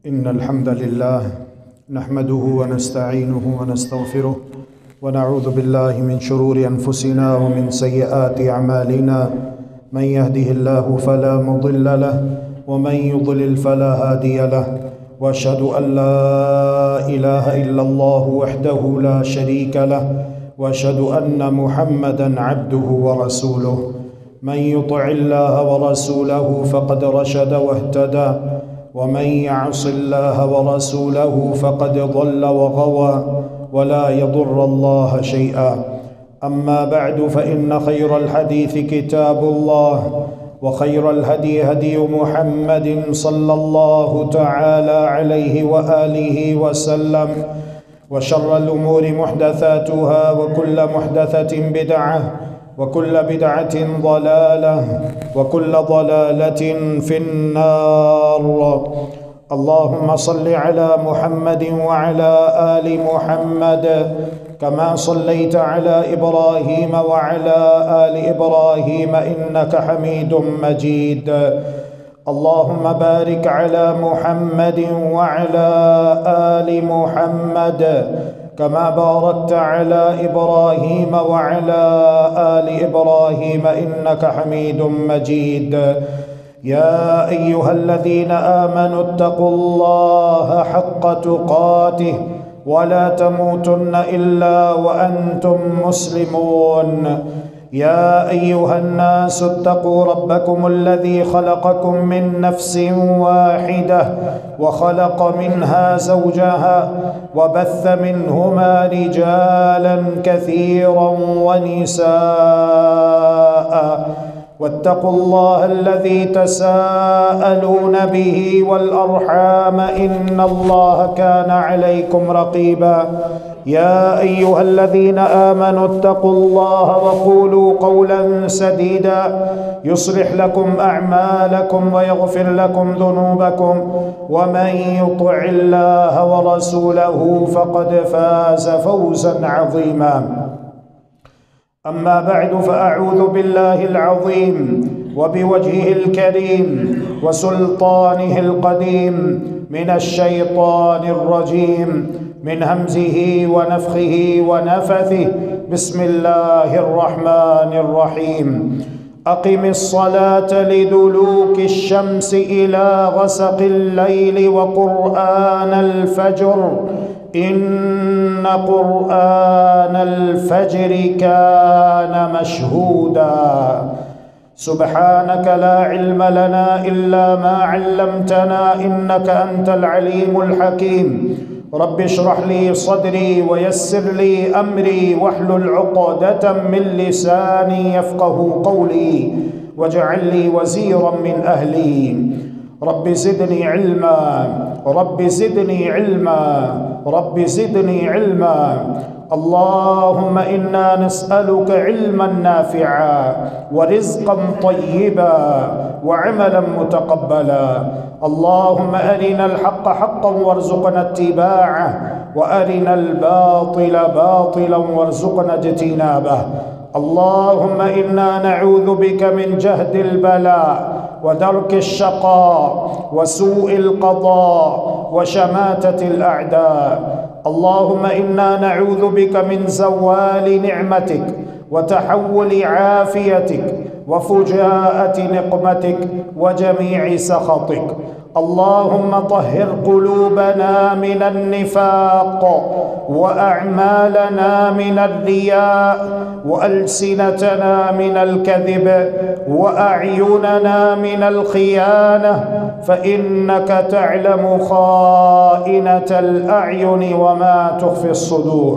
إن الحمد لله نحمده ونستعينه ونستغفره ونعوذ بالله من شرور أنفسنا ومن سيئات أعمالنا. من يهده الله فلا مضل له ومن يضلل فلا هادي له، وأشهد أن لا إله إلا الله وحده لا شريك له، وأشهد أن محمدا عبده ورسوله. من يطع الله ورسوله فقد رشد واهتدى، ومن يعص الله ورسوله فقد ضل وغوى، ولا يضر الله شيئا. أما بعد، فإن خير الحديث كتاب الله، وخير الهدي هدي محمد صلى الله تعالى عليه وآله وسلم، وشر الأمور محدثاتها، وكل محدثة بدعة، وكل بدعة ضلالة، وكل ضلالة في النار. اللهم صل على محمد وعلى آل محمد كما صليت على إبراهيم وعلى آل إبراهيم إنك حميد مجيد. اللهم بارك على محمد وعلى آل محمد كما باركت على إبراهيم وعلى آل إبراهيم إنك حميد مجيد. يا أيها الذين آمنوا اتقوا الله حق تقاته ولا تموتن إلا وأنتم مسلمون. يا أيها الناس اتقوا ربكم الذي خلقكم من نفس واحدة، وخلق منها زوجها، وبث منهما رجالا كثيرا ونساء، واتقوا الله الذي تساءلون به والأرحام إن الله كان عليكم رقيبا. يا أيها الذين آمنوا اتقوا الله وقولوا قولا سديدا يصلح لكم أعمالكم ويغفر لكم ذنوبكم، ومن يطع الله ورسوله فقد فاز فوزا عظيما. أما بعد، فأعوذ بالله العظيم وبوجهه الكريم وسلطانه القديم من الشيطان الرجيم، من همزه ونفخه ونفثه. بسم الله الرحمن الرحيم. أقم الصلاة لدلوك الشمس إلى غسق الليل وقرآن الفجر إن قرآن الفجر كان مشهودا. سبحانك لا علم لنا إلا ما علمتنا إنك أنت العليم الحكيم. رب اشرح لي صدري ويسر لي أمري واحلل عقدة من لساني يفقه قولي، واجعل لي وزيرا من أهلي. رب زدني علما، رب زدني علما، رب زدني علما. اللهم إنا نسألك علما نافعا ورزقا طيبا وعملا متقبلا. اللهم أرنا الحق حقا وارزقنا اتباعه، وأرنا الباطل باطلا وارزقنا اجتنابه. اللهم إنا نعوذ بك من جهد البلاء ودرك الشقاء وسوء القضاء وشماتة الأعداء. اللهم إنا نعوذ بك من زوال نعمتك وتحول عافيتك وفجاءة نقمتك وجميع سخطك. اللهم طهر قلوبنا من النفاق، وأعمالنا من الرياء، وألسنتنا من الكذب، وأعيننا من الخيانة، فإنك تعلم خائنة الأعين وما تخفي الصدور.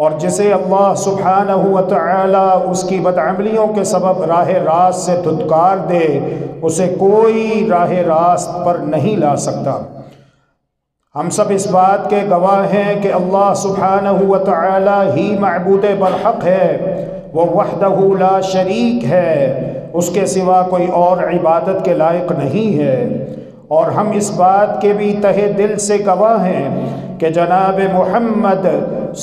اور جسے اللہ سبحانہ و تعالی اس کی بدعملیوں کے سبب راہ راست سے دھتکار دے، اسے کوئی راہ راست پر نہیں لا سکتا۔ ہم سب اس بات کے گواہ ہیں کہ اللہ سبحانہ و تعالی ہی معبود برحق ہے، وہ وحدہ لا شریک ہے، اس کے سوا کوئی اور عبادت کے لائق نہیں ہے۔ اور ہم اس بات کے بھی تہہ دل سے گواہ ہیں کہ جناب محمد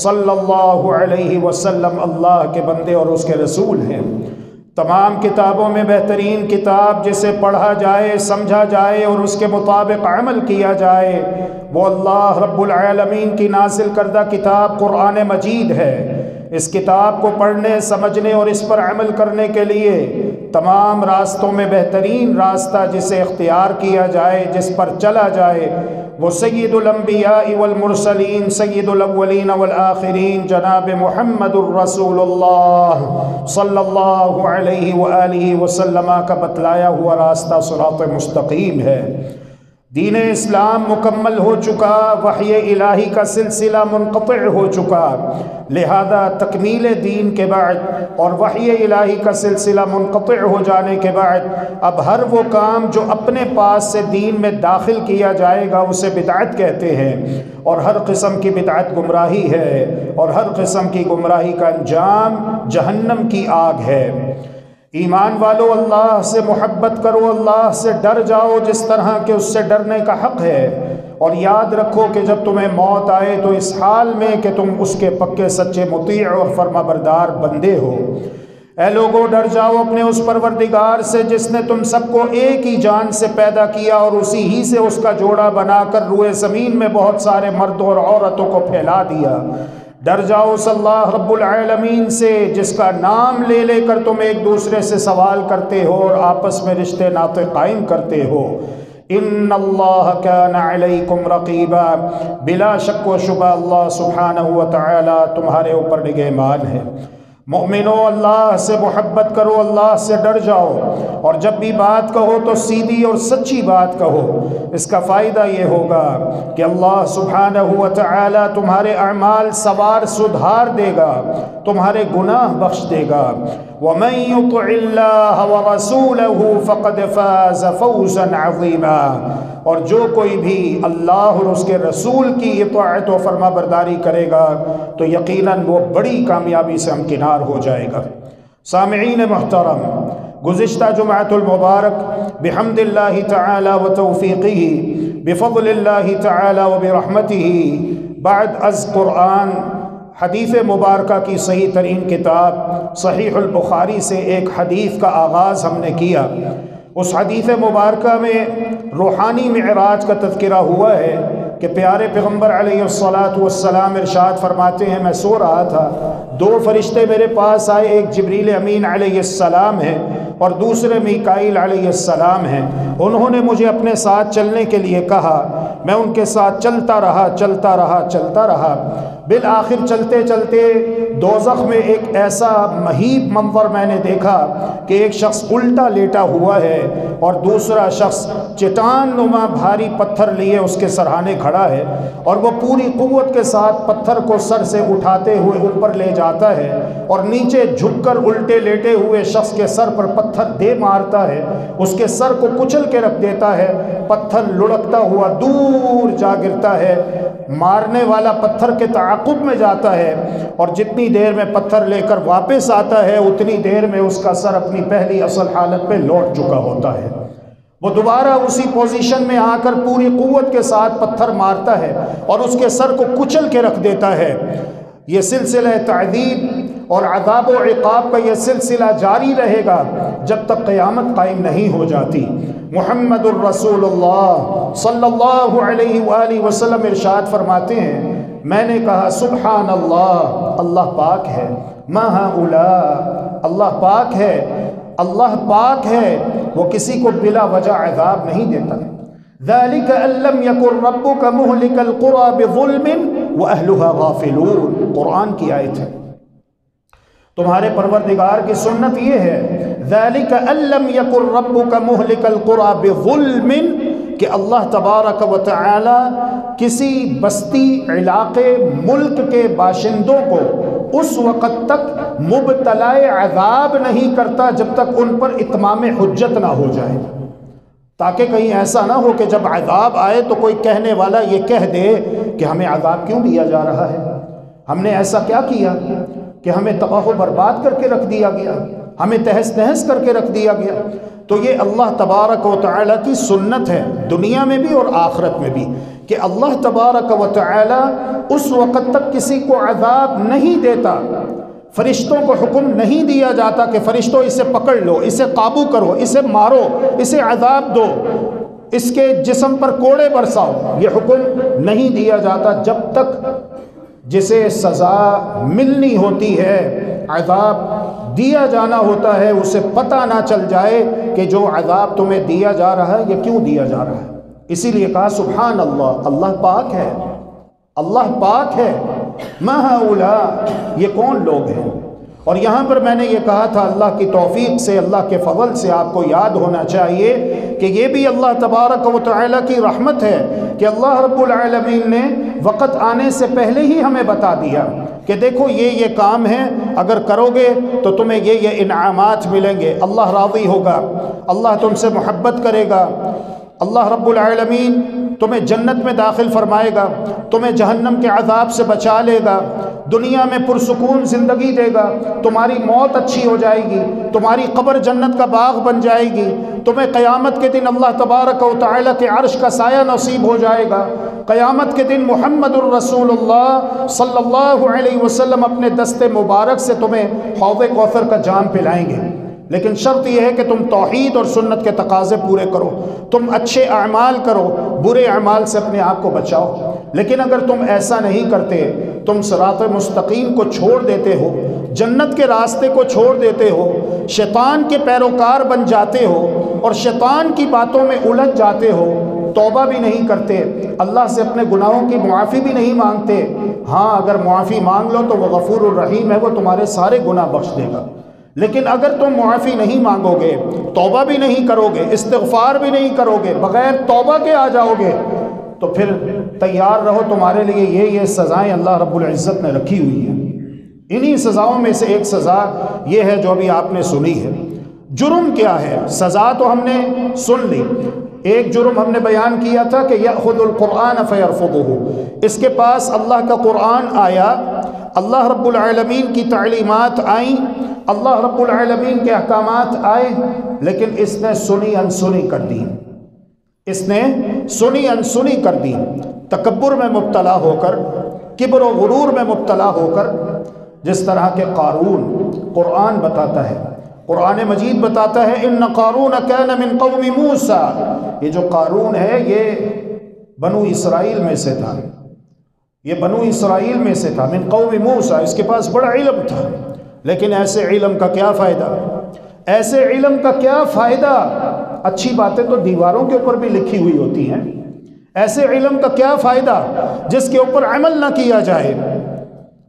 صلی اللہ علیہ وسلم اللہ کے بندے اور اس کے رسول ہیں۔ تمام کتابوں میں بہترین کتاب جسے پڑھا جائے، سمجھا جائے اور اس کے مطابق عمل کیا جائے، وہ اللہ رب العالمین کی نازل کردہ کتاب قرآن مجید ہے۔ اس کتاب کو پڑھنے، سمجھنے اور اس پر عمل کرنے کے لیے تمام راستوں میں بہترین راستہ جسے اختیار کیا جائے، جس پر چلا جائے، وہ سید الانبیاء والمرسلین، سید الاولین والآخرین، جناب محمد الرسول اللہ صلی اللہ علیہ وآلہ وسلم کا بتلایا ہوا راستہ صراط مستقیم ہے۔ دین اسلام مکمل ہو چکا، وحی الہی کا سلسلہ منقطع ہو چکا، لہذا تکمیل دین کے بعد اور وحی الہی کا سلسلہ منقطع ہو جانے کے بعد اب ہر وہ کام جو اپنے پاس سے دین میں داخل کیا جائے گا اسے بدعت کہتے ہیں، اور ہر قسم کی بدعت گمراہی ہے، اور ہر قسم کی گمراہی کا انجام جہنم کی آگ ہے۔ ایمان والو، اللہ سے محبت کرو، اللہ سے ڈر جاؤ جس طرح کہ اس سے ڈرنے کا حق ہے، اور یاد رکھو کہ جب تمہیں موت آئے تو اس حال میں کہ تم اس کے پکے سچے مطیع اور فرما بردار بندے ہو۔ اے لوگو، ڈر جاؤ اپنے اس پروردگار سے جس نے تم سب کو ایک ہی جان سے پیدا کیا اور اسی ہی سے اس کا جوڑا بنا کر روئے زمین میں بہت سارے مردوں اور عورتوں کو پھیلا دیا۔ ڈر جاؤ اس اللہ رب العالمین سے جس کا نام لے لے کر تم ایک دوسرے سے سوال کرتے ہو اور آپس میں رشتے ناطے قائم کرتے ہو۔ ان اللہ کان علیکم رقیبا، بلا شک و شبہ اللہ سبحانہ و تعالی تمہارے اوپر نگہبان ہے۔ مومنو، اللہ سے محبت کرو، اللہ سے ڈر جاؤ، اور جب بھی بات کہو تو سیدھی اور سچی بات کہو۔ اس کا فائدہ یہ ہوگا کہ اللہ سبحانہ و تعالی تمہارے اعمال سوار سدھار دے گا، تمہارے گناہ بخش دے گا۔ وَمَن يُطِعِ اللَّهَ وَرَسُولَهُ فَقَدْ فَازَ فَوْزًا عَظِيمًا، اور جو کوئی بھی اللہ اور اس کے رسول کی اطاعت و فرما برداری کرے گا تو یقیناً وہ بڑی کامیابی سے ہمکنار ہو جائے گا۔ سامعین محترم، گزشتہ جمعۃ المبارک بحمد اللہ تعالی و توفیقہ، بفضل اللہ تعالی و برحمتہ، بعد از قرآن حدیث مبارکہ کی صحیح ترین کتاب صحیح البخاری سے ایک حدیث کا آغاز ہم نے کیا۔ اس حدیث مبارکہ میں روحانی معراج کا تذکرہ ہوا ہے کہ پیارے پیغمبر علیہ السلام ارشاد فرماتے ہیں، میں سو رہا تھا، دو فرشتے میرے پاس آئے، ایک جبریل امین علیہ السلام ہے اور دوسرے میکائیل علیہ السلام ہیں۔ انہوں نے مجھے اپنے ساتھ چلنے کے لیے کہا، میں ان کے ساتھ چلتا رہا، بالآخر چلتے چلتے دوزخ میں ایک ایسا مہیب منظر میں نے دیکھا کہ ایک شخص الٹا لیٹا ہوا ہے اور دوسرا شخص چٹان نما بھاری پتھر لیے اس کے سرہانے کھڑا ہے، اور وہ پوری قوت کے ساتھ پتھر کو سر سے اٹھاتے ہوئے اوپر لے جاتا ہے اور نیچے جھک کر الٹے لیٹے ہوئے شخص کے سر پر پتھر دے مارتا ہے، اس کے سر کو کچل کے رکھ دیتا ہے، پتھر لڑکتا ہوا دور جا گرتا ہے، مارنے والا پتھر کے تعاقب میں جاتا ہے، اور جتنی دیر میں پتھر لے کر واپس آتا ہے اتنی دیر میں اس کا سر اپنی پہلی اصل حالت پہ لوٹ چکا ہوتا ہے۔ وہ دوبارہ اسی پوزیشن میں آ کر پوری قوت کے ساتھ پتھر مارتا ہے اور اس کے سر کو کچل کے رکھ دیتا ہے۔ یہ سلسلہ تعذیب اور عذاب و عقاب کا یہ سلسلہ جاری رہے گا جب تک قیامت قائم نہیں ہو جاتی۔ محمد الرسول اللہ صلی اللہ علیہ وآلہ وسلم ارشاد فرماتے ہیں، میں نے کہا سبحان اللہ، اللہ پاک ہے، ما ہؤلاء، اللہ پاک ہے، اللہ پاک ہے، وہ کسی کو بلا وجہ عذاب نہیں دیتا۔ ذَلِكَ أَن لَّمْ يَكُن رَّبُّكَ مُهْلِكَ الْقُرَىٰ بِظُلْمٍ وَأَهْلُهَا غَافِلُونَ، قرآن کی آیت ہے۔ تمہارے پروردگار کی سنت یہ ہے، ذَلِكَ أَن لَّمْ يَكُن رَّبُّكَ مُهْلِكَ الْقُرَىٰ بِظُلْمٍ، کہ اللہ تبارک و تعالی کسی بستی، علاقے، ملک کے باشندوں کو اس وقت تک مبتلا عذاب نہیں کرتا جب تک ان پر اتمام حجت نہ ہو جائے، تاکہ کہیں ایسا نہ ہو کہ جب عذاب آئے تو کوئی کہنے والا یہ کہہ دے کہ ہمیں عذاب کیوں دیا جا رہا ہے، ہم نے ایسا کیا کیا کہ ہمیں تباہ و برباد کر کے رکھ دیا گیا، ہمیں تہس نہس کر کے رکھ دیا گیا۔ تو یہ اللہ تبارک و تعالی کی سنت ہے دنیا میں بھی اور آخرت میں بھی، کہ اللہ تبارک و تعالی اس وقت تک کسی کو عذاب نہیں دیتا، فرشتوں کو حکم نہیں دیا جاتا کہ فرشتوں اسے پکڑ لو، اسے قابو کرو، اسے مارو، اسے عذاب دو، اس کے جسم پر کوڑے برساؤ، یہ حکم نہیں دیا جاتا جب تک جسے سزا ملنی ہوتی ہے، عذاب دیا جانا ہوتا ہے، اسے پتہ نہ چل جائے کہ جو عذاب تمہیں دیا جا رہا ہے یہ کیوں دیا جا رہا ہے۔ اسی لیے کہا سبحان اللہ، اللہ پاک ہے، اللہ پاک ہے، ما ہؤلاء، یہ کون لوگ ہیں۔ اور یہاں پر میں نے یہ کہا تھا اللہ کی توفیق سے، اللہ کے فضل سے آپ کو یاد ہونا چاہیے کہ یہ بھی اللہ تبارک و تعالی کی رحمت ہے کہ اللہ رب العالمین نے وقت آنے سے پہلے ہی ہمیں بتا دیا کہ دیکھو یہ کام ہے، اگر کرو گے تو تمہیں یہ انعامات ملیں گے، اللہ راضی ہوگا، اللہ تم سے محبت کرے گا، اللہ رب العالمین تمہیں جنت میں داخل فرمائے گا، تمہیں جہنم کے عذاب سے بچا لے گا، دنیا میں پرسکون زندگی دے گا، تمہاری موت اچھی ہو جائے گی، تمہاری قبر جنت کا باغ بن جائے گی، تمہیں قیامت کے دن اللہ تبارک و تعالی کے عرش کا سایہ نصیب ہو جائے گا، قیامت کے دن محمد الرسول اللہ صلی اللہ علیہ وسلم اپنے دست مبارک سے تمہیں حوض کوثر کا جام پلائیں گے۔ لیکن شرط یہ ہے کہ تم توحید اور سنت کے تقاضے پورے کرو، تم اچھے اعمال کرو، برے اعمال سے اپنے آپ کو بچاؤ۔ لیکن اگر تم ایسا نہیں کرتے، تم صراط مستقیم کو چھوڑ دیتے ہو، جنت کے راستے کو چھوڑ دیتے ہو، شیطان کے پیروکار بن جاتے ہو اور شیطان کی باتوں میں الجھ جاتے ہو، توبہ بھی نہیں کرتے، اللہ سے اپنے گناہوں کی معافی بھی نہیں مانگتے، ہاں اگر معافی مانگ لو تو وہ غفور الرحیم ہے، وہ تمہارے سارے گناہ بخش دے گا۔ لیکن اگر تم معافی نہیں مانگو گے، توبہ بھی نہیں کرو گے، استغفار بھی نہیں کرو گے، بغیر توبہ کے آ جاؤ گے، تو پھر تیار رہو، تمہارے لیے یہ سزائیں اللہ رب العزت نے رکھی ہوئی ہیں۔ انہی سزاؤں میں سے ایک سزا یہ ہے جو ابھی آپ نے سنی ہے۔ جرم کیا ہے؟ سزا تو ہم نے سن لی، ایک جرم ہم نے بیان کیا تھا کہ یأخذ القرآن فیرفضہ، اس کے پاس اللہ کا قرآن آیا، اللہ رب العالمین کی تعلیمات آئیں، اللہ رب العالمین کے احکامات آئے، لیکن اس نے سنی انسنی کر دی، اس نے سنی انسنی کر دی، تکبر میں مبتلا ہو کر، کبر و غرور میں مبتلا ہو کر، جس طرح کے قارون، قرآن بتاتا ہے، قرآن مجید بتاتا ہے ان قارون کان من قوم موسیٰ، یہ جو قارون ہے یہ بنو اسرائیل میں سے تھا، یہ بنو اسرائیل میں سے تھا، من قوم موسیٰ، اس کے پاس بڑا علم تھا، لیکن ایسے علم کا کیا فائدہ، ایسے علم کا کیا فائدہ، اچھی باتیں تو دیواروں کے اوپر بھی لکھی ہوئی ہوتی ہیں، ایسے علم کا کیا فائدہ جس کے اوپر عمل نہ کیا جائے۔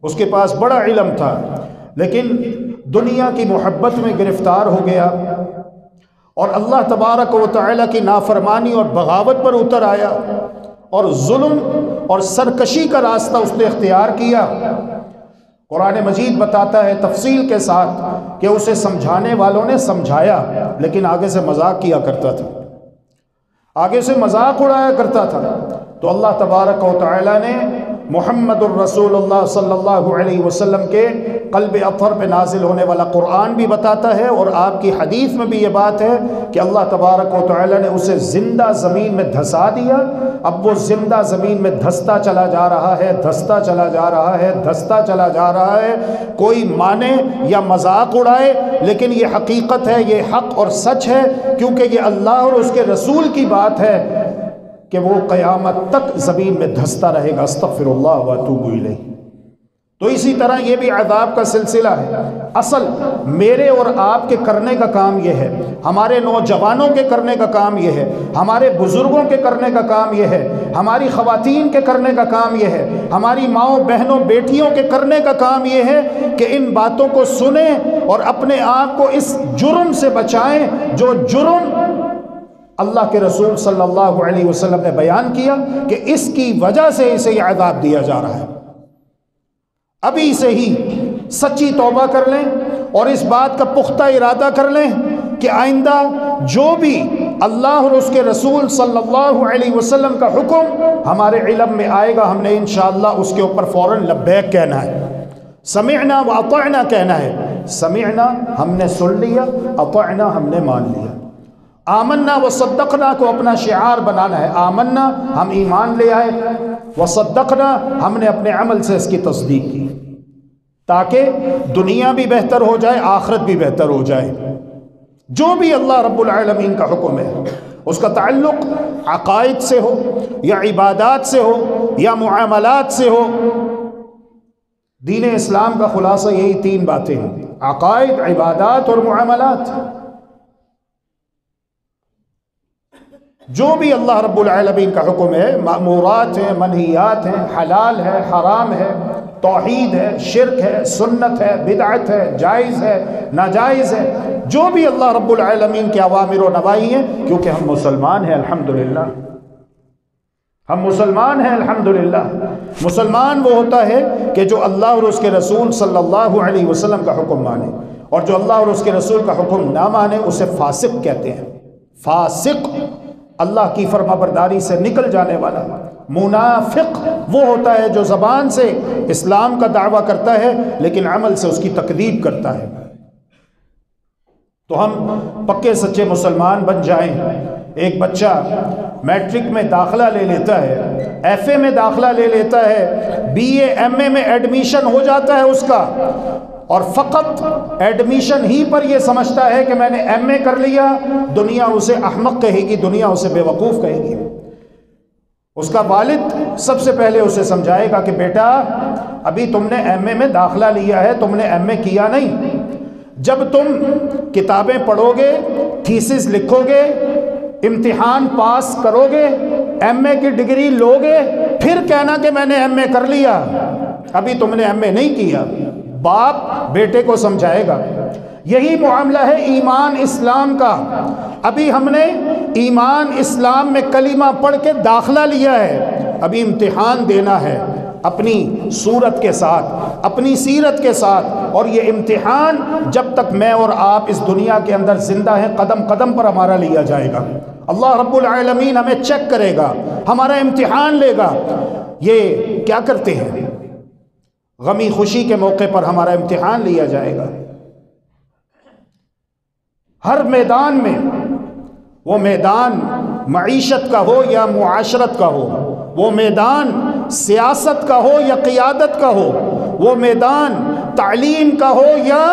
اس کے پاس بڑا علم تھا، لیکن دنیا کی محبت میں گرفتار ہو گیا اور اللہ تبارک و تعالی کی نافرمانی اور بغاوت پر اتر آیا اور ظلم اور سرکشی کا راستہ اس نے اختیار کیا۔ قرآن مجید بتاتا ہے تفصیل کے ساتھ کہ اسے سمجھانے والوں نے سمجھایا، لیکن آگے سے مذاق کیا کرتا تھا، آگے سے مذاق اڑایا کرتا تھا۔ تو اللہ تبارک و تعالی نے محمد الرسول اللہ صلی اللہ علیہ وسلم کے قلب اطہر پہ نازل ہونے والا قرآن بھی بتاتا ہے، اور آپ کی حدیث میں بھی یہ بات ہے کہ اللہ تبارک و تعالی نے اسے زندہ زمین میں دھسا دیا، اب وہ زندہ زمین میں دھستا چلا جا رہا ہے، دھستا چلا جا رہا ہے، دھستا چلا جا رہا ہے، کوئی مانے یا مذاق اڑائے، لیکن یہ حقیقت ہے، یہ حق اور سچ ہے، کیونکہ یہ اللہ اور اس کے رسول کی بات ہے کہ وہ قیامت تک زمین میں دھستا رہے گا۔ استغفر اللہ واتوب الیہ۔ تو اسی طرح یہ بھی عذاب کا سلسلہ ہے۔ اصل میرے اور آپ کے کرنے کا کام یہ ہے، ہمارے نوجوانوں کے کرنے کا کام یہ ہے، ہمارے بزرگوں کے کرنے کا کام یہ ہے، ہماری خواتین کے کرنے کا کام یہ ہے، ہماری ماؤں بہنوں بیٹیوں کے کرنے کا کام یہ ہے کہ ان باتوں کو سنیں اور اپنے آپ کو اس جرم سے بچائیں جو جرم اللہ کے رسول صلی اللہ علیہ وسلم نے بیان کیا کہ اس کی وجہ سے اسے یہ عذاب دیا جا رہا ہے۔ ابھی سے ہی سچی توبہ کر لیں اور اس بات کا پختہ ارادہ کر لیں کہ آئندہ جو بھی اللہ اور اس کے رسول صلی اللہ علیہ وسلم کا حکم ہمارے علم میں آئے گا، ہم نے انشاءاللہ اس کے اوپر فوراً لبیک کہنا ہے، سمعنا و اطعنا کہنا ہے۔ سمعنا ہم نے سن لیا، اطعنا ہم نے مان لیا۔ آمنا و صدقنا کو اپنا شعار بنانا ہے۔ آمنا ہم ایمان لے آئے، و صدقنا ہم نے اپنے عمل سے اس کی تصدیق کی، تاکہ دنیا بھی بہتر ہو جائے، آخرت بھی بہتر ہو جائے۔ جو بھی اللہ رب العالمین کا حکم ہے اس کا تعلق عقائد سے ہو یا عبادات سے ہو یا معاملات سے ہو۔ دین اسلام کا خلاصہ یہی تین باتیں ہیں: عقائد، عبادات اور معاملات۔ جو بھی اللہ رب العالمین کا حکم ہے، مأمورات ہیں، منہیات ہیں، حلال ہے، حرام ہے، توحید ہے، شرک ہے، سنت ہے، بدعت ہے، جائز ہے، ناجائز ہے، جو بھی اللہ رب العالمین کے اوامر و نواہی ہیں، کیونکہ ہم مسلمان ہیں الحمدللہ، ہم مسلمان ہیں الحمدللہ۔ مسلمان وہ ہوتا ہے کہ جو اللہ اور اس کے رسول صلی اللہ علیہ وسلم کا حکم مانے، اور جو اللہ اور اس کے رسول کا حکم نہ مانے اسے فاسق کہتے ہیں۔ فاسق اللہ کی فرما برداری سے نکل جانے والا۔ منافق وہ ہوتا ہے جو زبان سے اسلام کا دعویٰ کرتا ہے لیکن عمل سے اس کی تکذیب کرتا ہے۔ تو ہم پکے سچے مسلمان بن جائیں۔ ایک بچہ میٹرک میں داخلہ لے لیتا ہے، ایف اے میں داخلہ لے لیتا ہے، بی اے ایم اے میں ایڈمیشن ہو جاتا ہے اس کا، اور فقط ایڈمیشن ہی پر یہ سمجھتا ہے کہ میں نے ایم اے کر لیا، دنیا اسے احمق کہے گی، دنیا اسے بے وقوف کہے گی۔ اس کا والد سب سے پہلے اسے سمجھائے گا کہ بیٹا ابھی تم نے ایم اے میں داخلہ لیا ہے، تم نے ایم اے کیا نہیں۔ جب تم کتابیں پڑھو گے، تھیسس لکھو گے، امتحان پاس کرو گے، ایم اے کی ڈگری لو گے، پھر کہنا کہ میں نے ایم اے کر لیا، ابھی تم نے ایم اے نہیں کیا۔ باپ بیٹے کو سمجھائے گا۔ یہی معاملہ ہے ایمان اسلام کا۔ ابھی ہم نے ایمان اسلام میں کلمہ پڑھ کے داخلہ لیا ہے، ابھی امتحان دینا ہے اپنی صورت کے ساتھ، اپنی سیرت کے ساتھ، اور یہ امتحان جب تک میں اور آپ اس دنیا کے اندر زندہ ہیں قدم قدم پر ہمارا لیا جائے گا۔ اللہ رب العالمین ہمیں چیک کرے گا، ہمارا امتحان لے گا۔ یہ کیا کرتے ہیں؟ غمی خوشی کے موقع پر ہمارا امتحان لیا جائے گا۔ ہر میدان میں، وہ میدان معیشت کا ہو یا معاشرت کا ہو، وہ میدان سیاست کا ہو یا قیادت کا ہو، وہ میدان تعلیم کا ہو یا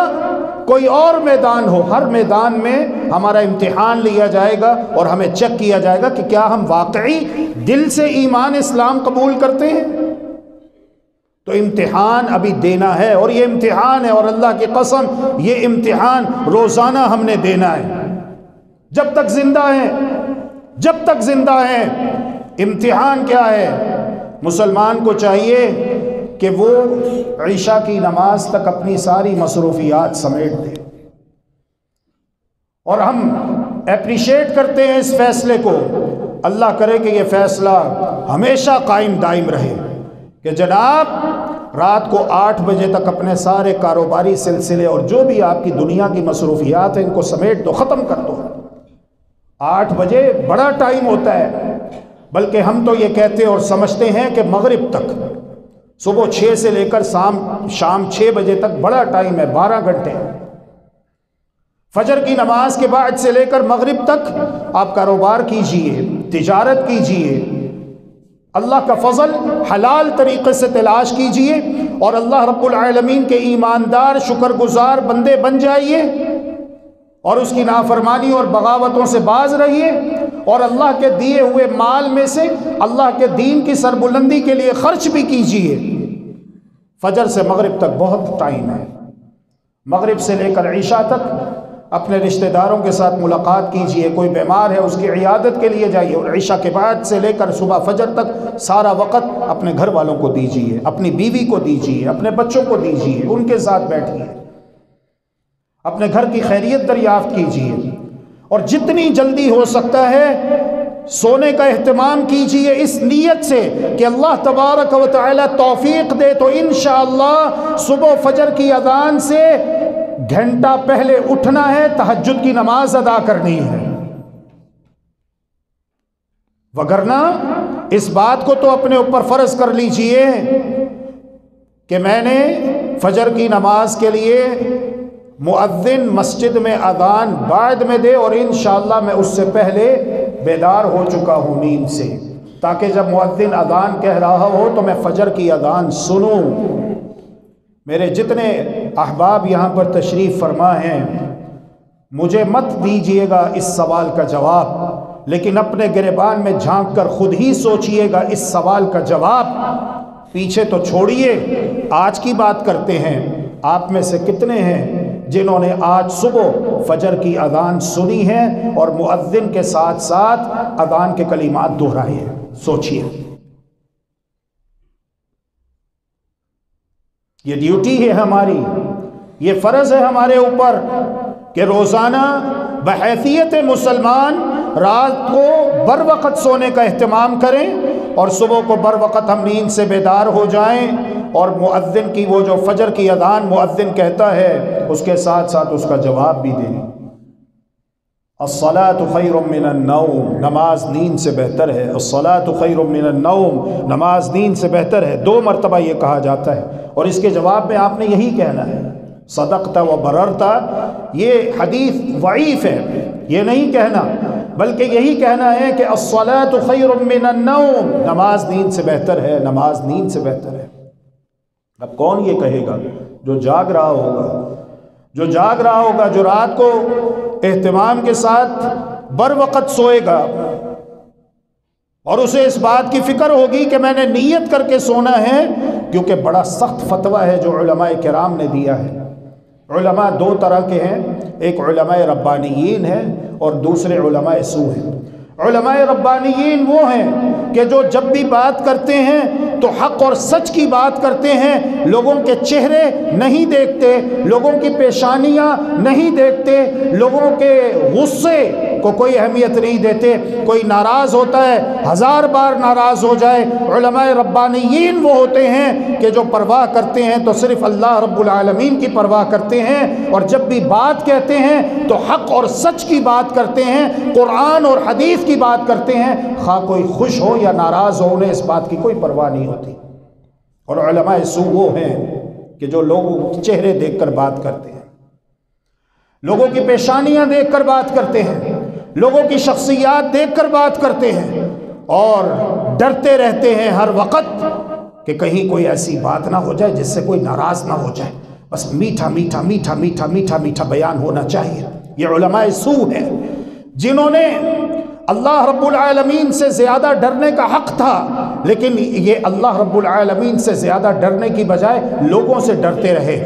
کوئی اور میدان ہو، ہر میدان میں ہمارا امتحان لیا جائے گا اور ہمیں چیک کیا جائے گا کہ کیا ہم واقعی دل سے ایمان اسلام قبول کرتے ہیں۔ تو امتحان ابھی دینا ہے، اور یہ امتحان ہے، اور اللہ کی قسم یہ امتحان روزانہ ہم نے دینا ہے جب تک زندہ ہیں، جب تک زندہ ہیں۔ امتحان کیا ہے؟ مسلمان کو چاہیے کہ وہ عشاء کی نماز تک اپنی ساری مصروفیات سمیٹ دے، اور ہم اپریشیٹ کرتے ہیں اس فیصلے کو۔ اللہ کرے کہ یہ فیصلہ ہمیشہ قائم دائم رہے کہ جناب رات کو 8 بجے تک اپنے سارے کاروباری سلسلے اور جو بھی آپ کی دنیا کی مصروفیات ہیں ان کو سمیٹ دو، ختم کر دو۔ 8 بجے بڑا ٹائم ہوتا ہے، بلکہ ہم تو یہ کہتے اور سمجھتے ہیں کہ مغرب تک، صبح 6 سے لے کر شام 6 بجے تک بڑا ٹائم ہے، 12 گھنٹے۔ فجر کی نماز کے بعد سے لے کر مغرب تک آپ کاروبار کیجئے، تجارت کیجئے، اللہ کا فضل حلال طریقے سے تلاش کیجئے، اور اللہ رب العالمین کے ایماندار شکر گزار بندے بن جائیے، اور اس کی نافرمانی اور بغاوتوں سے باز رہیے، اور اللہ کے دیے ہوئے مال میں سے اللہ کے دین کی سربلندی کے لیے خرچ بھی کیجئے۔ فجر سے مغرب تک بہت ٹائم ہے۔ مغرب سے لے کر عشاء تک اپنے رشتہ داروں کے ساتھ ملاقات کیجئے، کوئی بیمار ہے اس کی عیادت کے لیے جائیے، اور عشاء کے بعد سے لے کر صبح فجر تک سارا وقت اپنے گھر والوں کو دیجئے، اپنی بیوی کو دیجئے، اپنے بچوں کو دیجئے، ان کے ساتھ بیٹھیے، اپنے گھر کی خیریت دریافت کیجئے۔ اور جتنی جلدی ہو سکتا ہے سونے کا اہتمام کیجئے اس نیت سے کہ اللہ تبارک و تعالی توفیق دے تو انشاءاللہ صبح فجر کی اذان سے گھنٹہ پہلے اٹھنا ہے، تہجد کی نماز ادا کرنی ہے، وگرنہ اس بات کو تو اپنے اوپر فرض کر لیجئے کہ میں نے فجر کی نماز کے لیے مؤذن مسجد میں اذان بعد میں دے اور انشاءاللہ میں اس سے پہلے بیدار ہو چکا ہوں نیند سے، تاکہ جب مؤذن اذان کہہ رہا ہو تو میں فجر کی اذان سنوں۔ میرے جتنے احباب یہاں پر تشریف فرما ہیں، مجھے مت دیجئے گا اس سوال کا جواب، لیکن اپنے گریبان میں جھانک کر خود ہی سوچئے گا اس سوال کا جواب۔ پیچھے تو چھوڑیے، آج کی بات کرتے ہیں۔ آپ میں سے کتنے ہیں جنہوں نے آج صبح فجر کی اذان سنی ہے اور مؤذن کے ساتھ ساتھ اذان کے کلمات دہرائے ہیں؟ سوچئے، یہ ڈیوٹی ہے ہماری، یہ فرض ہے ہمارے اوپر کہ روزانہ بحیثیت مسلمان رات کو بر وقت سونے کا اہتمام کریں اور صبح کو بر وقت ہم نیند سے بیدار ہو جائیں، اور مؤذن کی وہ جو فجر کی اذان مؤذن کہتا ہے اس کے ساتھ ساتھ اس کا جواب بھی دیں۔ الصلاۃ خیر من النوم، نماز نیند سے بہتر ہے۔ الصلاۃ خیر من النوم، نماز نیند سے بہتر ہے۔ 2 مرتبہ یہ کہا جاتا ہے، اور اس کے جواب میں آپ نے یہی کہنا ہے، صدقت و بررت۔ یہ حدیث ضعیف ہے، یہ نہیں کہنا، بلکہ یہی کہنا ہے کہ الصلاۃ خیر من النوم، نماز نیند سے بہتر ہے، نماز نیند سے بہتر ہے۔ اب کون یہ کہے گا؟ جو جاگ رہا ہوگا، جو جاگ رہا ہوگا، جو رات کو اہتمام کے ساتھ بر وقت سوئے گا اور اسے اس بات کی فکر ہوگی کہ میں نے نیت کر کے سونا ہے، کیونکہ بڑا سخت فتویٰ ہے جو علماء کرام نے دیا ہے۔ علماء 2 طرح کے ہیں، ایک علماء ربانیین ہیں اور دوسرے علماء سو ہیں۔ علماء ربانیین وہ ہیں کہ جو جب بھی بات کرتے ہیں تو حق اور سچ کی بات کرتے ہیں، لوگوں کے چہرے نہیں دیکھتے، لوگوں کی پیشانیاں نہیں دیکھتے، لوگوں کے غصے کو کوئی اہمیت نہیں دیتے۔ کوئی ناراض ہوتا ہے 1000 بار ناراض ہو جائے، علماء ربانیین وہ ہوتے ہیں کہ جو پرواہ کرتے ہیں تو صرف اللہ رب العالمین کی پرواہ کرتے ہیں، اور جب بھی بات کہتے ہیں تو حق اور سچ کی بات کرتے ہیں، قرآن اور حدیث کی بات کرتے ہیں، خواہ کوئی خوش ہو یا ناراض ہو، انہیں اس بات کی کوئی پرواہ نہیں ہوتی۔ اور علماء سو وہ ہیں کہ جو لوگوں کے چہرے دیکھ کر بات کرتے ہیں، لوگوں کی پیشانیاں دیکھ کر بات کرتے ہیں، لوگوں کی شخصیات دیکھ کر بات کرتے ہیں، اور ڈرتے رہتے ہیں ہر وقت کہ کہیں کوئی ایسی بات نہ ہو جائے جس سے کوئی ناراض نہ ہو جائے، بس میٹھا میٹھا میٹھا میٹھا میٹھا میٹھا بیان ہونا چاہیے۔ یہ علماء سو ہیں جنہوں نے اللہ رب العالمین سے زیادہ ڈرنے کا حق تھا، لیکن یہ اللہ رب العالمین سے زیادہ ڈرنے کی بجائے لوگوں سے ڈرتے رہے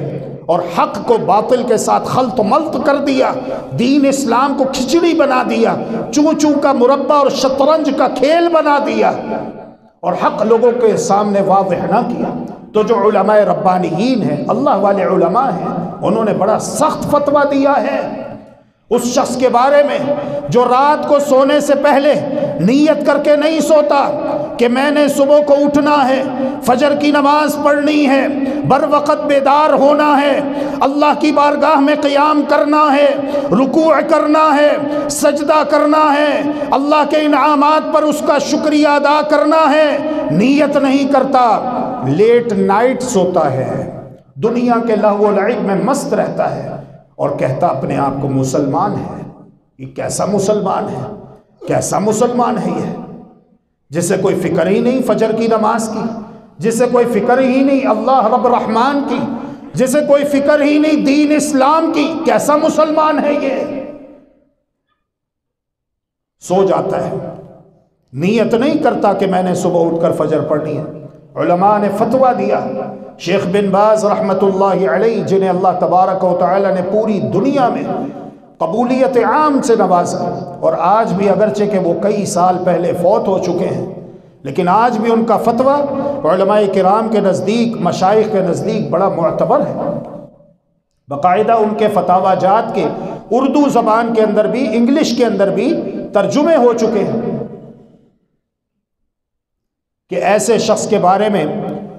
اور حق کو باطل کے ساتھ خلط و ملط کر دیا، دین اسلام کو کھچڑی بنا دیا، چوں چوں کا مربع اور شطرنج کا کھیل بنا دیا، اور حق لوگوں کے سامنے واضح نہ کیا۔ تو جو علماء ربانیین ہیں، اللہ والے علماء ہیں، انہوں نے بڑا سخت فتویٰ دیا ہے اس شخص کے بارے میں جو رات کو سونے سے پہلے نیت کر کے نہیں سوتا کہ میں نے صبح کو اٹھنا ہے، فجر کی نماز پڑھنی ہے، بر وقت بیدار ہونا ہے، اللہ کی بارگاہ میں قیام کرنا ہے، رکوع کرنا ہے، سجدہ کرنا ہے، اللہ کے انعامات پر اس کا شکریہ ادا کرنا ہے، نیت نہیں کرتا، لیٹ نائٹ سوتا ہے، دنیا کے لہو و لعب میں مست رہتا ہے اور کہتا اپنے آپ کو مسلمان ہے۔ یہ کیسا مسلمان ہے؟ کیسا مسلمان ہے یہ، جسے کوئی فکر ہی نہیں فجر کی نماز کی، جسے کوئی فکر ہی نہیں اللہ رب رحمان کی، جسے کوئی فکر ہی نہیں دین اسلام کی؟ کیسا مسلمان ہے یہ؟ سو جاتا ہے، نیت نہیں کرتا کہ میں نے صبح اٹھ کر فجر پڑھنی ہے۔ علماء نے فتویٰ دیا، شیخ بن باز رحمت اللہ علیہ جنہیں اللہ تبارک و تعالی نے پوری دنیا میں قبولیت عام سے نوازا، اور آج بھی اگرچہ کہ وہ کئی سال پہلے فوت ہو چکے ہیں، لیکن آج بھی ان کا فتویٰ علماء کرام کے نزدیک، مشائخ کے نزدیک بڑا معتبر ہے۔ باقاعدہ ان کے فتاوی جات کے اردو زبان کے اندر بھی، انگلش کے اندر بھی ترجمے ہو چکے ہیں کہ ایسے شخص کے بارے میں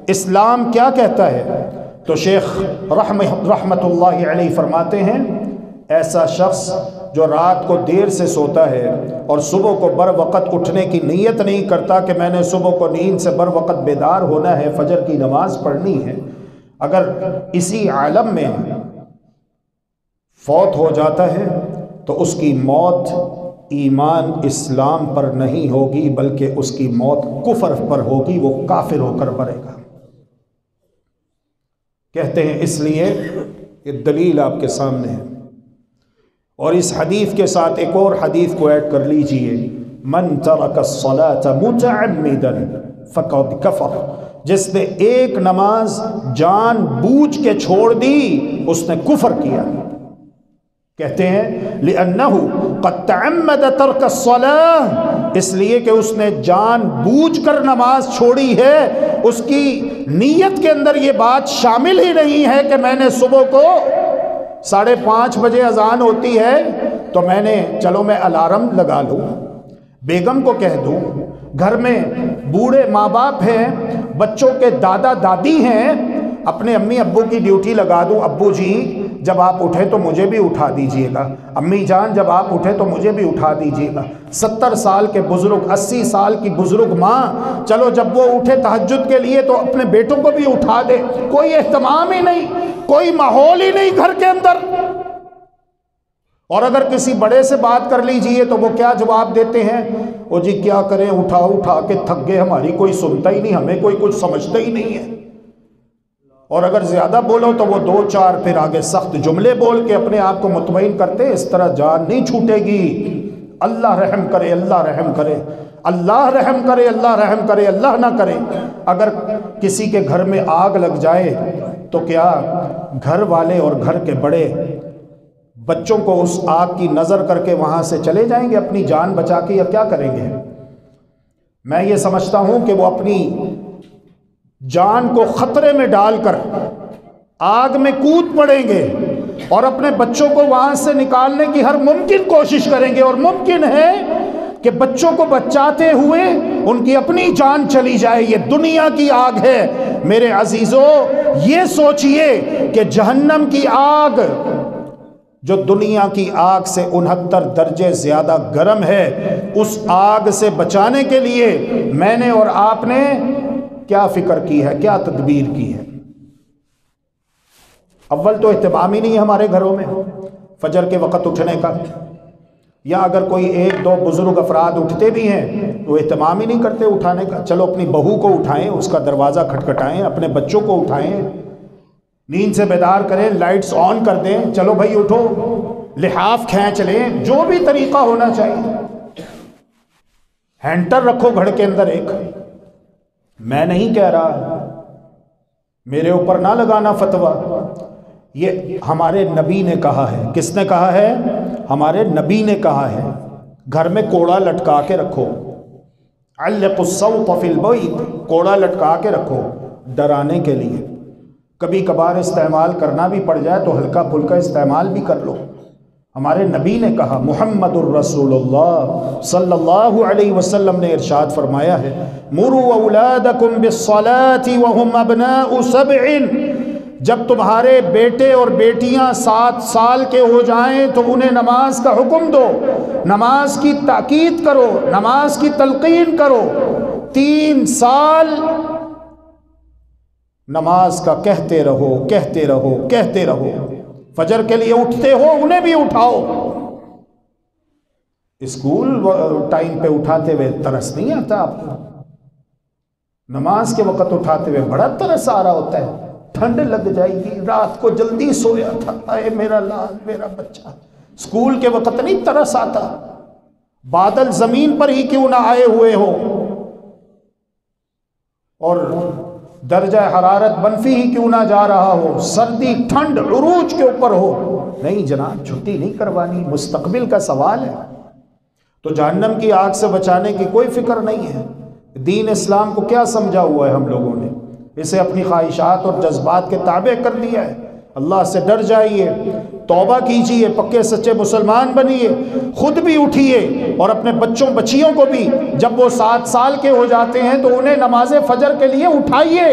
اسلام کیا کہتا ہے۔ تو شیخ رحمت اللہ علیہ فرماتے ہیں ایسا شخص جو رات کو دیر سے سوتا ہے اور صبح کو بر وقت اٹھنے کی نیت نہیں کرتا کہ میں نے صبح کو نیند سے بر وقت بیدار ہونا ہے، فجر کی نماز پڑھنی ہے، اگر اسی عالم میں فوت ہو جاتا ہے تو اس کی موت ایمان اسلام پر نہیں ہوگی بلکہ اس کی موت کفر پر ہوگی، وہ کافر ہو کر مرے گا۔ کہتے ہیں اس لیے یہ دلیل آپ کے سامنے ہے، اور اس حدیث کے ساتھ ایک اور حدیث کو ایڈ کر لیجئے، من ترک الصلاة متعمدا فقد کفر، جس نے ایک نماز جان بوجھ کے چھوڑ دی اس نے کفر کیا۔ کہتے ہیں لِأَنَّهُ قَدْ تَعَمَّدَ تَرْكَ الصَّلَاةِ، اس لیے کہ اس نے جان بوجھ کر نماز چھوڑی ہے، اس کی نیت کے اندر یہ بات شامل ہی نہیں ہے کہ میں نے صبح کو 5:30 بجے اذان ہوتی ہے تو میں نے چلو میں الارم لگا لوں، بیگم کو کہہ دوں، گھر میں بوڑھے ماں باپ ہیں، بچوں کے دادا دادی ہیں، اپنے امی ابو کی ڈیوٹی لگا دوں، ابو جی جب آپ اٹھے تو مجھے بھی اٹھا دیجئے گا، امی جان جب آپ اٹھے تو مجھے بھی اٹھا دیجئے گا۔ 70 سال کے بزرگ، 80 سال کی بزرگ ماں، چلو جب وہ اٹھے تہجد کے لیے تو اپنے بیٹوں کو بھی اٹھا دے، کوئی اہتمام ہی نہیں، کوئی ماحول ہی نہیں گھر کے اندر۔ اور اگر کسی بڑے سے بات کر لیجئے تو وہ کیا جواب دیتے ہیں، او جی کیا کریں، اٹھا کے تھک گئے، ہماری کوئی سنتا ہی نہیں، ہمیں کوئی کچھ سمجھتا ہی نہیں ہے۔ اور اگر زیادہ بولو تو وہ 2-4 پھر آگے سخت جملے بول کے اپنے آپ کو مطمئن کرتے، اس طرح جان نہیں چھوٹے گی۔ اللہ رحم کرے، اللہ رحم کرے، اللہ رحم کرے، اللہ رحم کرے، اللہ نہ کرے۔ اگر کسی کے گھر میں آگ لگ جائے تو کیا گھر والے اور گھر کے بڑے بچوں کو اس آگ کی نظر کر کے وہاں سے چلے جائیں گے اپنی جان بچا کے، یا کیا کریں گے؟ میں یہ سمجھتا ہوں کہ وہ اپنی جان کو خطرے میں ڈال کر آگ میں کود پڑیں گے اور اپنے بچوں کو وہاں سے نکالنے کی ہر ممکن کوشش کریں گے، اور ممکن ہے کہ بچوں کو بچاتے ہوئے ان کی اپنی جان چلی جائے۔ یہ دنیا کی آگ ہے میرے عزیزو، یہ سوچئے کہ جہنم کی آگ جو دنیا کی آگ سے 69 درجے زیادہ گرم ہے، اس آگ سے بچانے کے لیے میں نے اور آپ نے کیا فکر کی ہے، کیا تدبیر کی ہے؟ اول تو اہتمام ہی نہیں ہے ہمارے گھروں میں فجر کے وقت اٹھنے کا، یا اگر کوئی 1-2 بزرگ افراد اٹھتے بھی ہیں تو اہتمام ہی نہیں کرتے اٹھانے کا۔ چلو اپنی بہو کو اٹھائیں، اس کا دروازہ کھٹکھٹائیں، اپنے بچوں کو اٹھائیں، نیند سے بیدار کریں، لائٹس آن کر دیں، چلو بھائی اٹھو، لحاف کھینچ لیں، جو بھی طریقہ ہونا چاہیے۔ ہینٹر رکھو گھر کے اندر ایک، میں نہیں کہہ رہا، میرے اوپر نہ لگانا فتویٰ، یہ ہمارے نبی نے کہا ہے۔ کس نے کہا ہے؟ ہمارے نبی نے کہا ہے۔ گھر میں کوڑا لٹکا کے رکھو، علق الصوت فی البیت، کوڑا لٹکا کے رکھو ڈرانے کے لیے، کبھی کبھار استعمال کرنا بھی پڑ جائے تو ہلکا پھلکا استعمال بھی کر لو۔ ہمارے نبی نے کہا، محمد الرسول اللہ صلی اللہ علیہ وسلم نے ارشاد فرمایا ہے، مروا اولادکم بالصلاة وهم ابناء 7، جب تمہارے بیٹے اور بیٹیاں 7 سال کے ہو جائیں تو انہیں نماز کا حکم دو، نماز کی تاکید کرو، نماز کی تلقین کرو۔ 3 سال نماز کا کہتے رہو، کہتے رہو، کہتے رہو۔ فجر کے لیے اٹھتے ہو انہیں بھی اٹھاؤ۔ اسکول ٹائم پہ اٹھاتے ہوئے ترس نہیں آتا آپ کو؟ نماز کے وقت اٹھاتے ہوئے بڑا ترس آ رہا ہوتا ہے، ٹھنڈ لگ جائے گی، رات کو جلدی سویا تھا، اے میرا لال میرا بچہ۔ اسکول کے وقت نہیں ترس آتا، بادل زمین پر ہی کیوں نہ آئے ہوئے ہو اور درجہ حرارت منفی ہی کیوں نہ جا رہا ہو، سردی ٹھنڈ عروج کے اوپر ہو، نہیں جناب چھٹی نہیں کروانی، مستقبل کا سوال ہے۔ تو جہنم کی آگ سے بچانے کی کوئی فکر نہیں ہے۔ دین اسلام کو کیا سمجھا ہوا ہے ہم لوگوں نے؟ اسے اپنی خواہشات اور جذبات کے تابع کر دیا ہے۔ اللہ سے ڈر جائیے، توبہ کیجئے، پکے سچے مسلمان بنیے، خود بھی اٹھیے اور اپنے بچوں بچیوں کو بھی جب وہ 7 سال کے ہو جاتے ہیں تو انہیں نماز فجر کے لیے اٹھائیے۔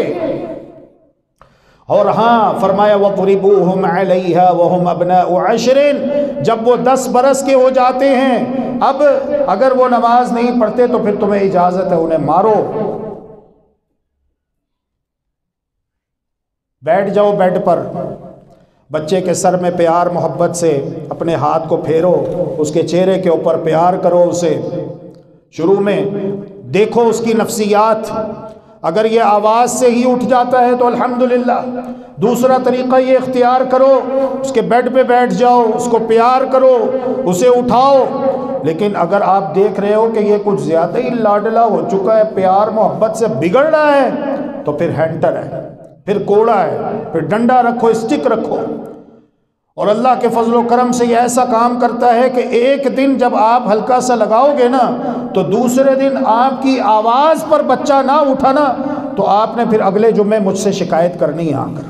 اور ہاں فرمایا وَضْرِبُوهُمْ عَلَيْهَا وَهُمْ أَبْنَاءُ 10 جب وہ 10 برس کے ہو جاتے ہیں، اب اگر وہ نماز نہیں پڑھتے تو پھر تمہیں اجازت ہے انہیں مارو۔ بیٹھ جاؤ بیڈ پر، بچے کے سر میں پیار محبت سے اپنے ہاتھ کو پھیرو، اس کے چہرے کے اوپر پیار کرو اسے، شروع میں دیکھو اس کی نفسیات، اگر یہ آواز سے ہی اٹھ جاتا ہے تو الحمدللہ۔ دوسرا طریقہ یہ اختیار کرو، اس کے بیڈ پہ بیٹھ جاؤ، اس کو پیار کرو، اسے اٹھاؤ۔ لیکن اگر آپ دیکھ رہے ہو کہ یہ کچھ زیادہ ہی لاڈلا ہو چکا ہے، پیار محبت سے بگڑ رہا ہے، تو پھر ہینٹر ہے، پھر کوڑا ہے، پھر ڈنڈا رکھو، اسٹک رکھو۔ اور اللہ کے فضل و کرم سے یہ ایسا کام کرتا ہے کہ ایک دن جب آپ ہلکا سا لگاؤ گے نا تو دوسرے دن آپ کی آواز پر بچہ نہ اٹھا نا تو آپ نے پھر اگلے جمعے مجھ سے شکایت کرنی ہے آ کر۔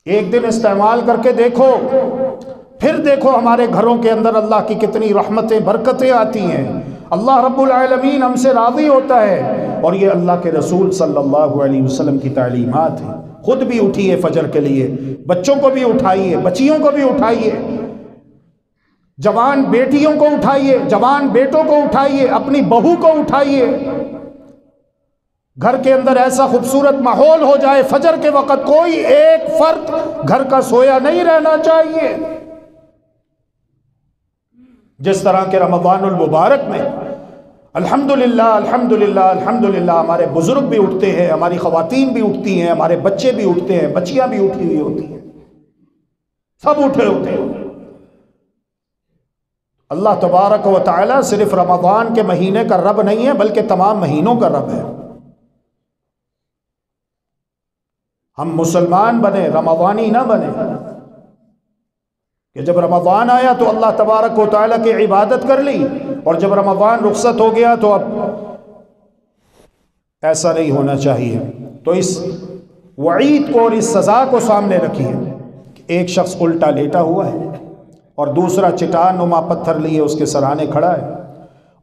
ایک دن استعمال کر کے دیکھو، پھر دیکھو ہمارے گھروں کے اندر اللہ کی کتنی رحمتیں برکتیں آتی ہیں، اللہ رب العالمین ہم سے راضی ہوتا ہے۔ اور یہ اللہ کے رسول صلی اللہ علیہ وسلم کی تعلیمات ہیں۔ خود بھی اٹھیے فجر کے لیے، بچوں کو بھی اٹھائیے، بچیوں کو بھی اٹھائیے، جوان بیٹیوں کو اٹھائیے، جوان بیٹوں کو اٹھائیے، اپنی بہو کو اٹھائیے۔ گھر کے اندر ایسا خوبصورت ماحول ہو جائے، فجر کے وقت کوئی ایک فرد گھر کا سویا نہیں رہنا چاہیے۔ جس طرح کے رمضان المبارک میں الحمدللہ الحمدللہ الحمدللہ ہمارے بزرگ بھی اٹھتے ہیں، ہماری خواتین بھی اٹھتی ہیں، ہمارے بچے بھی اٹھتے ہیں، بچیاں بھی اٹھی ہوئی ہوتی ہیں، سب اٹھے ہوتے ہیں۔ اللہ تبارک و تعالی صرف رمضان کے مہینے کا رب نہیں ہے بلکہ تمام مہینوں کا رب ہے۔ ہم مسلمان بنے، رمضانی نہ بنے کہ جب رمضان آیا تو اللہ تبارک و تعالیٰ کی عبادت کر لی اور جب رمضان رخصت ہو گیا تو اب ایسا نہیں ہونا چاہیے۔ تو اس وعید کو اور اس سزا کو سامنے رکھیے کہ ایک شخص الٹا لیٹا ہوا ہے اور دوسرا چٹان نما پتھر لیے اس کے سرانے کھڑا ہے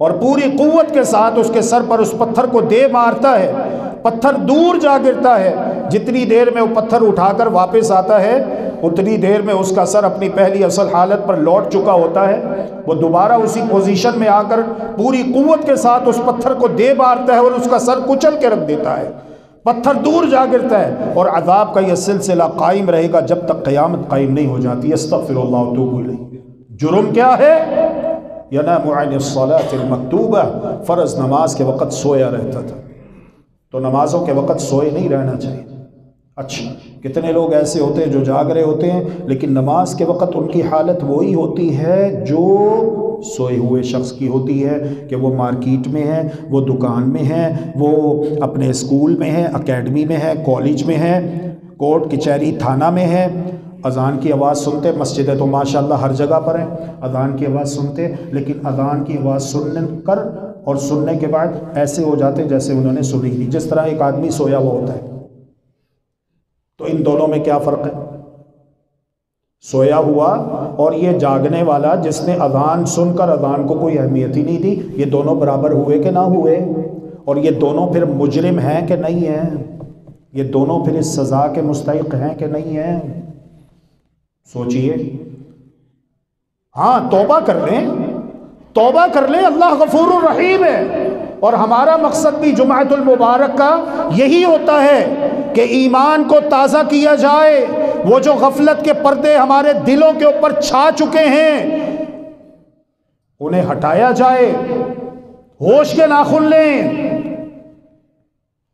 اور پوری قوت کے ساتھ اس کے سر پر اس پتھر کو دے مارتا ہے، پتھر دور جا گرتا ہے، جتنی دیر میں وہ پتھر اٹھا کر واپس آتا ہے اتنی دیر میں اس کا سر اپنی پہلی اصل حالت پر لوٹ چکا ہوتا ہے۔ وہ دوبارہ اسی پوزیشن میں آ کر پوری قوت کے ساتھ اس پتھر کو دے مارتا ہے اور اس کا سر کچل کے رکھ دیتا ہے، پتھر دور جا گرتا ہے، اور عذاب کا یہ سلسلہ قائم رہے گا جب تک قیامت قائم نہیں ہو جاتی۔ استغفر اللہ واتوب الیہ۔ جرم کیا ہے؟ ینام عن الصلاۃ المکتوبہ، فرض نماز کے وقت سویا رہتا تھا۔ تو نمازوں کے وقت سوئے نہیں رہنا چاہیے۔ اچھا، کتنے لوگ ایسے ہوتے ہیں جو جاگ رہے ہوتے ہیں لیکن نماز کے وقت ان کی حالت وہی ہوتی ہے جو سوئے ہوئے شخص کی ہوتی ہے، کہ وہ مارکیٹ میں ہے، وہ دکان میں ہے، وہ اپنے اسکول میں ہے، اکیڈمی میں ہے، کالج میں ہے، کورٹ کچہری تھانہ میں ہے۔ اذان کی آواز سنتے، مسجدیں تو ماشاءاللہ ہر جگہ پر ہیں، اذان کی آواز سنتے، لیکن اذان کی آواز سننے کر اور سننے کے بعد ایسے ہو جاتے جیسے انہوں نے سنی نہیں، جس طرح ایک آدمی سویا ہوا ہوتا ہے۔ تو ان دونوں میں کیا فرق ہے؟ سویا ہوا اور یہ جاگنے والا جس نے اذان سن کر اذان کو کوئی اہمیت ہی نہیں دی، یہ دونوں برابر ہوئے کہ نہ ہوئے؟ اور یہ دونوں پھر مجرم ہیں کہ نہیں ہیں؟ یہ دونوں پھر اس سزا کے مستحق ہیں کہ نہیں ہیں؟ سوچئے۔ ہاں، توبہ کر لیں، توبہ کر لیں، اللہ غفور الرحیم ہے۔ اور ہمارا مقصد بھی جمعۃ المبارک کا یہی ہوتا ہے کہ ایمان کو تازہ کیا جائے، وہ جو غفلت کے پردے ہمارے دلوں کے اوپر چھا چکے ہیں انہیں ہٹایا جائے، ہوش کے ناخن لیں۔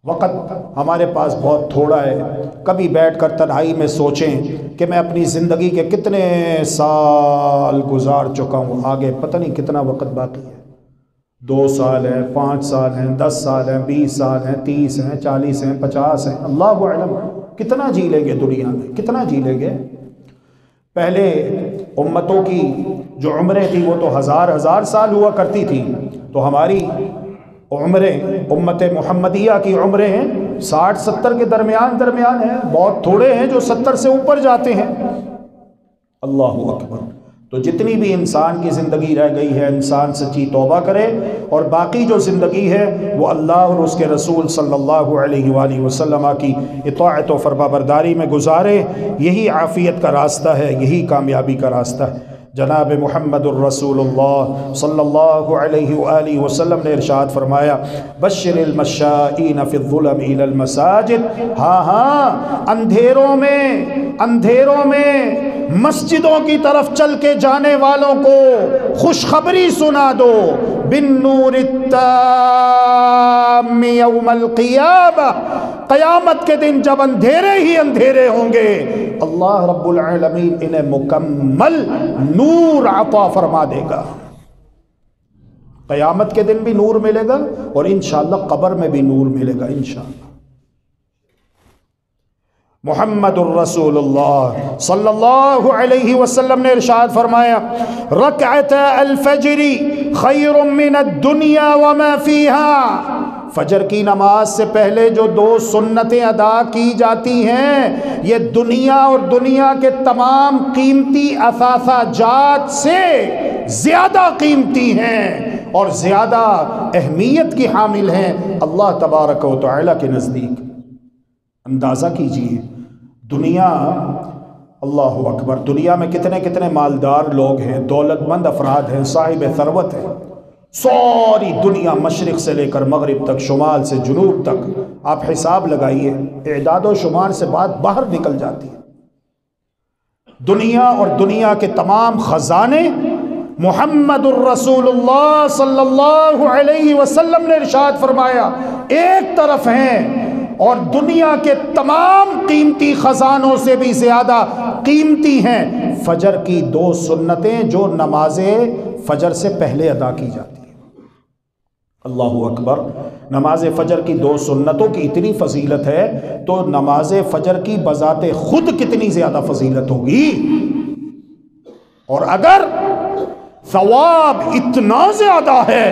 وقت ہمارے پاس بہت تھوڑا ہے، کبھی بیٹھ کر تنہائی میں سوچیں کہ میں اپنی زندگی کے کتنے سال گزار چکا ہوں، آگے پتہ نہیں کتنا وقت باقی ہے، 2 سال ہیں، 5 سال ہیں، 10 سال ہیں، 20 سال ہیں، 30 ہیں، 40 ہیں، 50 ہیں، اللہ اعلم کتنا جی لیں گے دنیا میں، کتنا جی لیں گے۔ پہلے امتوں کی جو عمریں تھی وہ تو ہزار سال ہوا کرتی تھی، تو ہماری عمریں امت محمدیہ کی عمریں ہیں 60-70 کے درمیان ہیں، بہت تھوڑے ہیں جو 70 سے اوپر جاتے ہیں۔ اللہ اکبر۔ تو جتنی بھی انسان کی زندگی رہ گئی ہے، انسان سچی توبہ کرے اور باقی جو زندگی ہے وہ اللہ اور اس کے رسول صلی اللہ علیہ وآلہ وسلم کی اطاعت و فرما برداری میں گزارے۔ یہی عافیت کا راستہ ہے، یہی کامیابی کا راستہ ہے۔ جناب محمد الرسول اللہ صلی اللہ علیہ وآلہ وسلم نے ارشاد فرمایا، بشر المشائین فی الظلم الی المساجد، ہاں اندھیروں میں مسجدوں کی طرف چل کے جانے والوں کو خوشخبری سنا دو، بالنور التام یوم القیامہ، قیامت کے دن جب اندھیرے ہی اندھیرے ہوں گے اللہ رب العالمین انہیں مکمل نور عطا فرما دے گا۔ قیامت کے دن بھی نور ملے گا اور انشاءاللہ قبر میں بھی نور ملے گا انشاءاللہ۔ محمد الرسول اللہ صلی اللہ علیہ وسلم نے ارشاد فرمایا، رکعتا الفجر خیر من الدنیا وما فیہا، فجر کی نماز سے پہلے جو 2 سنتیں ادا کی جاتی ہیں یہ دنیا اور دنیا کے تمام قیمتی اثاثہ جات سے زیادہ قیمتی ہیں اور زیادہ اہمیت کی حامل ہیں اللہ تبارک و تعالی کے نزدیک۔ اندازہ کیجئے دنیا، اللہ اکبر، دنیا میں کتنے مالدار لوگ ہیں، دولت مند افراد ہیں، صاحب ثروت ہیں، ساری دنیا مشرق سے لے کر مغرب تک، شمال سے جنوب تک، آپ حساب لگائیے، اعداد و شمار سے بات باہر نکل جاتی ہے۔ دنیا اور دنیا کے تمام خزانے محمد الرسول اللہ صلی اللہ علیہ وسلم نے ارشاد فرمایا ایک طرف ہیں، اور دنیا کے تمام قیمتی خزانوں سے بھی زیادہ قیمتی ہیں فجر کی 2 سنتیں جو نماز فجر سے پہلے ادا کی جاتی ہیں۔ اللہ اکبر۔ نماز فجر کی 2 سنتوں کی اتنی فضیلت ہے تو نماز فجر کی بذات خود کتنی زیادہ فضیلت ہوگی، اور اگر ثواب اتنا زیادہ ہے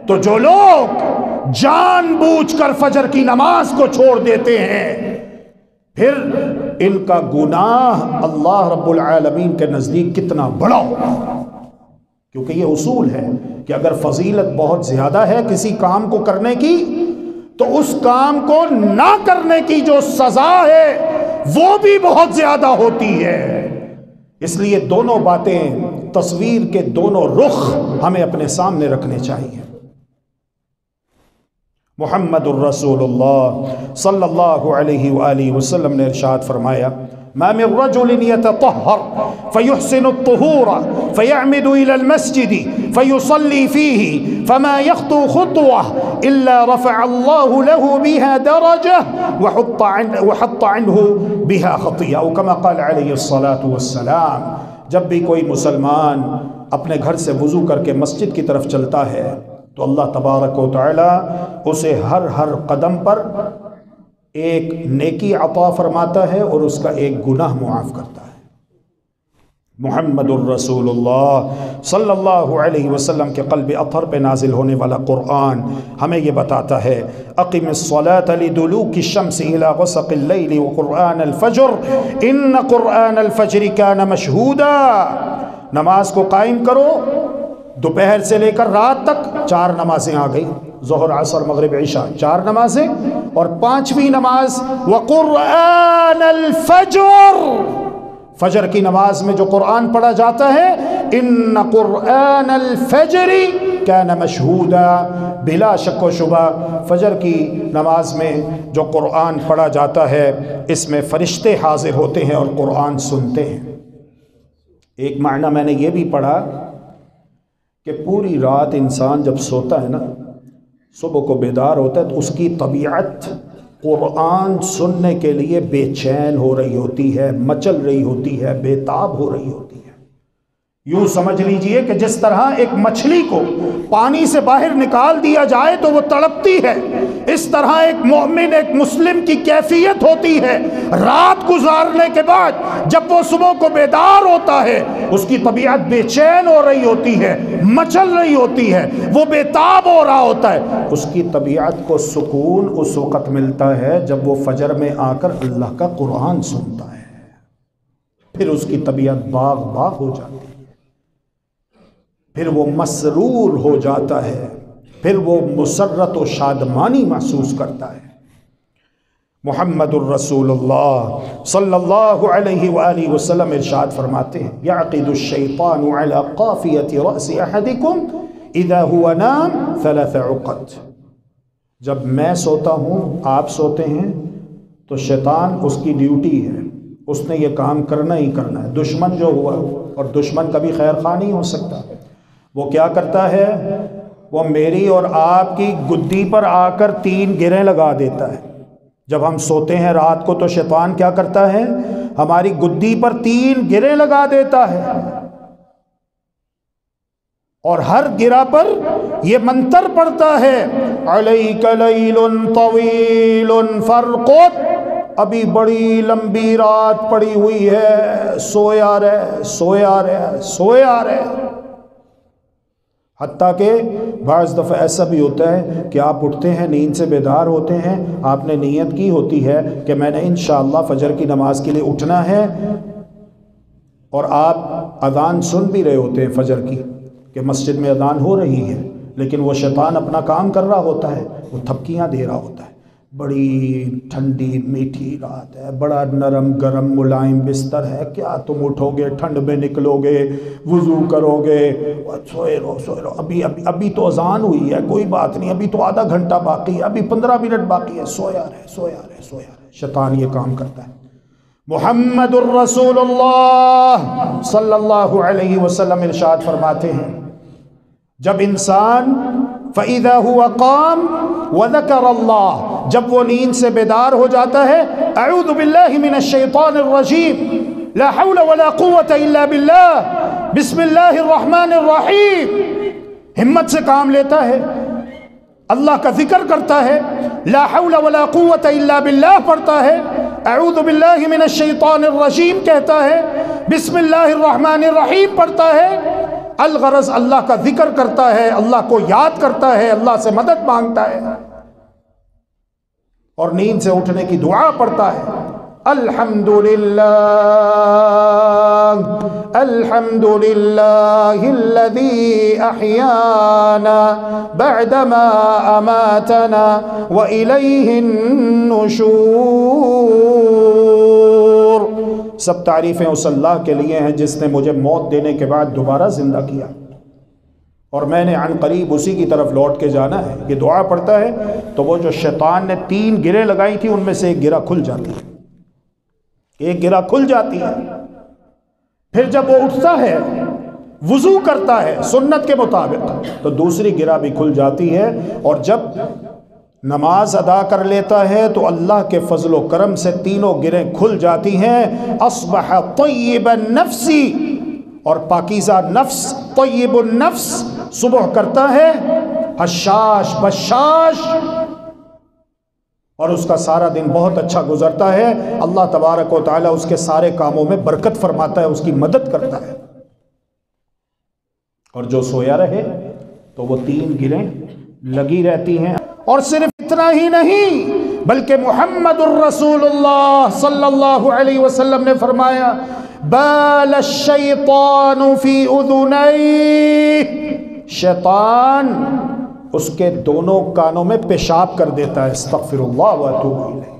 تو جو لوگ جان بوجھ کر فجر کی نماز کو چھوڑ دیتے ہیں پھر ان کا گناہ اللہ رب العالمین کے نزدیک کتنا بڑا ہوگا، کیونکہ یہ اصول ہے کہ اگر فضیلت بہت زیادہ ہے کسی کام کو کرنے کی تو اس کام کو نہ کرنے کی جو سزا ہے وہ بھی بہت زیادہ ہوتی ہے۔ اس لیے دونوں باتیں، تصویر کے دونوں رخ ہمیں اپنے سامنے رکھنے چاہیے۔ محمد الرسول اللہ صلی اللہ علیہ وآلہ وسلم نے ارشاد فرمایا، ما من رجل يتطهر فيحسن الطهور فيعمد إلى المسجد فيصلي فيه فما يخطو خطوة إلا رفع الله له بها درجة وحط عنه بها خطيئة، أو كما قال عليه الصلاة والسلام۔ جب بھی کوئی مسلمان اپنے گھر سے وضو کر کے مسجد کی طرف چلتا ہے تو اللہ تبارک و تعالی اسے ہر قدم پر ایک نیکی عطا فرماتا ہے اور اس کا ایک گناہ معاف کرتا ہے۔ محمد الرسول اللہ صلی اللہ علیہ وسلم کے قلب اطہر پہ نازل ہونے والا قرآن ہمیں یہ بتاتا ہے، اقم الصلاة لدلوک الشمس الى غسق اللیل وقرآن الفجر ان قرآن الفجر کان مشہودا، نماز کو قائم کرو، دوپہر سے لے کر رات تک 4 نمازیں آ گئی، ظہر عصر مغرب عشاء 4 نمازیں، اور 5ویں نماز وقرآن الفجر، فجر کی نماز میں جو قرآن پڑھا جاتا ہے ان قرآن الفجر کان مشہودا، بلا شک و شبہ فجر کی نماز میں جو قرآن پڑھا جاتا ہے اس میں فرشتے حاضر ہوتے ہیں اور قرآن سنتے ہیں۔ ایک معنی میں نے یہ بھی پڑھا کہ پوری رات انسان جب سوتا ہے نا، صبح کو بیدار ہوتا ہے تو اس کی طبیعت قرآن سننے کے لیے بے چین ہو رہی ہوتی ہے، مچل رہی ہوتی ہے، بے تاب ہو رہی ہوتی ہے۔ یوں سمجھ لیجئے کہ جس طرح ایک مچھلی کو پانی سے باہر نکال دیا جائے تو وہ تڑپتی ہے، اس طرح ایک مومن، ایک مسلم کی کیفیت ہوتی ہے رات گزارنے کے بعد جب وہ صبح کو بیدار ہوتا ہے، اس کی طبیعت بے چین ہو رہی ہوتی ہے، مچل رہی ہوتی ہے، وہ بیتاب ہو رہا ہوتا ہے، اس کی طبیعت کو سکون اس وقت ملتا ہے جب وہ فجر میں آ کر اللہ کا قرآن سنتا ہے، پھر اس کی طبیعت باغ باغ ہو جاتی ہے، پھر وہ مسرور ہو جاتا ہے، پھر وہ مسرت و شادمانی محسوس کرتا ہے۔ محمد الرسول اللہ صلی اللہ علیہ وآلہ وسلم ارشاد فرماتے ہیں، یعقد الشیطان علی قافیۃ رأس احدکم اذا هو نام 3 عقد۔ جب میں سوتا ہوں، آپ سوتے ہیں، تو شیطان اس کی ڈیوٹی ہے، اس نے یہ کام کرنا ہی کرنا ہے۔ دشمن جو ہوا، اور دشمن کبھی خیر خواہ نہیں ہو سکتا، وہ کیا کرتا ہے؟ وہ میری اور آپ کی گدی پر آ کر 3 گریں لگا دیتا ہے۔ جب ہم سوتے ہیں رات کو تو شیطان کیا کرتا ہے؟ ہماری گدی پر 3 گریں لگا دیتا ہے، اور ہر گرہ پر یہ منتر پڑتا ہے، علیک لیل طویل فرقت، ابھی بڑی لمبی رات پڑی ہوئی ہے، سویا رہ سویا رہ سویا رہ۔ حتیٰ کہ بعض دفعہ ایسا بھی ہوتا ہے کہ آپ اٹھتے ہیں، نیند سے بیدار ہوتے ہیں، آپ نے نیت کی ہوتی ہے کہ میں نے انشاءاللہ فجر کی نماز کے لیے اٹھنا ہے، اور آپ اذان سن بھی رہے ہوتے ہیں فجر کی کہ مسجد میں اذان ہو رہی ہے، لیکن وہ شیطان اپنا کام کر رہا ہوتا ہے، وہ تھپکیاں دے رہا ہوتا ہے۔ بڑی ٹھنڈی میٹھی رات ہے، بڑا نرم گرم ملائم بستر ہے، کیا تم اٹھو گے، ٹھنڈ میں نکلو گے، وضو کرو گے، سوئے رہو، ابھی تو اذان ہوئی ہے، کوئی بات نہیں، ابھی تو آدھا گھنٹہ باقی ہے، ابھی 15 منٹ باقی ہے، سویا رہے سویا رہے سویا رہے۔ شیطان یہ کام کرتا ہے۔ محمد الرسول اللہ صلی اللہ علیہ وسلم ارشاد فرماتے ہیں، جب انسان فَإِذَا هُوَ قَامَ وَذَكَرَ اللَّهَ، جب وہ نیند سے بیدار ہو جاتا ہے، اعوذ باللہ من الشیطان الرجیم، لا حول ولا قوة الا باللہ، بسم اللہ الرحمن الرحیم، ہمت سے کام لیتا ہے، اللہ کا ذکر کرتا ہے، لا حول ولا قوة الا باللہ پڑھتا ہے، اعوذ باللہ من الشیطان الرجیم کہتا ہے، بسم اللہ الرحمن الرحیم پڑھتا ہے، الغرض اللہ کا ذکر کرتا ہے، اللہ کو یاد کرتا ہے، اللہ سے مدد مانگتا ہے، اور نیند سے اٹھنے کی دعا پڑھتا ہے، الحمدللہ الحمدللہ الذی احیانا بعدما اماتنا والیہ النشور۔ سب تعریفیں اس اللہ کے لیے ہیں جس نے مجھے موت دینے کے بعد دوبارہ زندہ کیا، اور میں نے عن قریب اسی کی طرف لوٹ کے جانا ہے۔ یہ دعا پڑھتا ہے تو وہ جو شیطان نے 3 گریں لگائی تھی ان میں سے ایک گرہ کھل جاتی ہے، ایک گرہ کھل جاتی ہے۔ پھر جب وہ اٹھتا ہے، وضو کرتا ہے سنت کے مطابق، تو دوسری گرہ بھی کھل جاتی ہے، اور جب نماز ادا کر لیتا ہے تو اللہ کے فضل و کرم سے تینوں گریں کھل جاتی ہیں۔ اصبح طیب النفس، اور پاکیزہ نفس، طیب النفس صبح کرتا ہے حشاش بشاش، اور اس کا سارا دن بہت اچھا گزرتا ہے، اللہ تبارک و تعالیٰ اس کے سارے کاموں میں برکت فرماتا ہے، اس کی مدد کرتا ہے۔ اور جو سویا رہے تو وہ 3 گریں لگی رہتی ہیں۔ اور صرف اتنا ہی نہیں بلکہ محمد الرسول اللہ صلی اللہ علیہ وسلم نے فرمایا، بال الشیطان فی اذنیہ، شیطان اس کے دونوں کانوں میں پیشاب کر دیتا ہے، استغفر اللہ واتوب الیہ،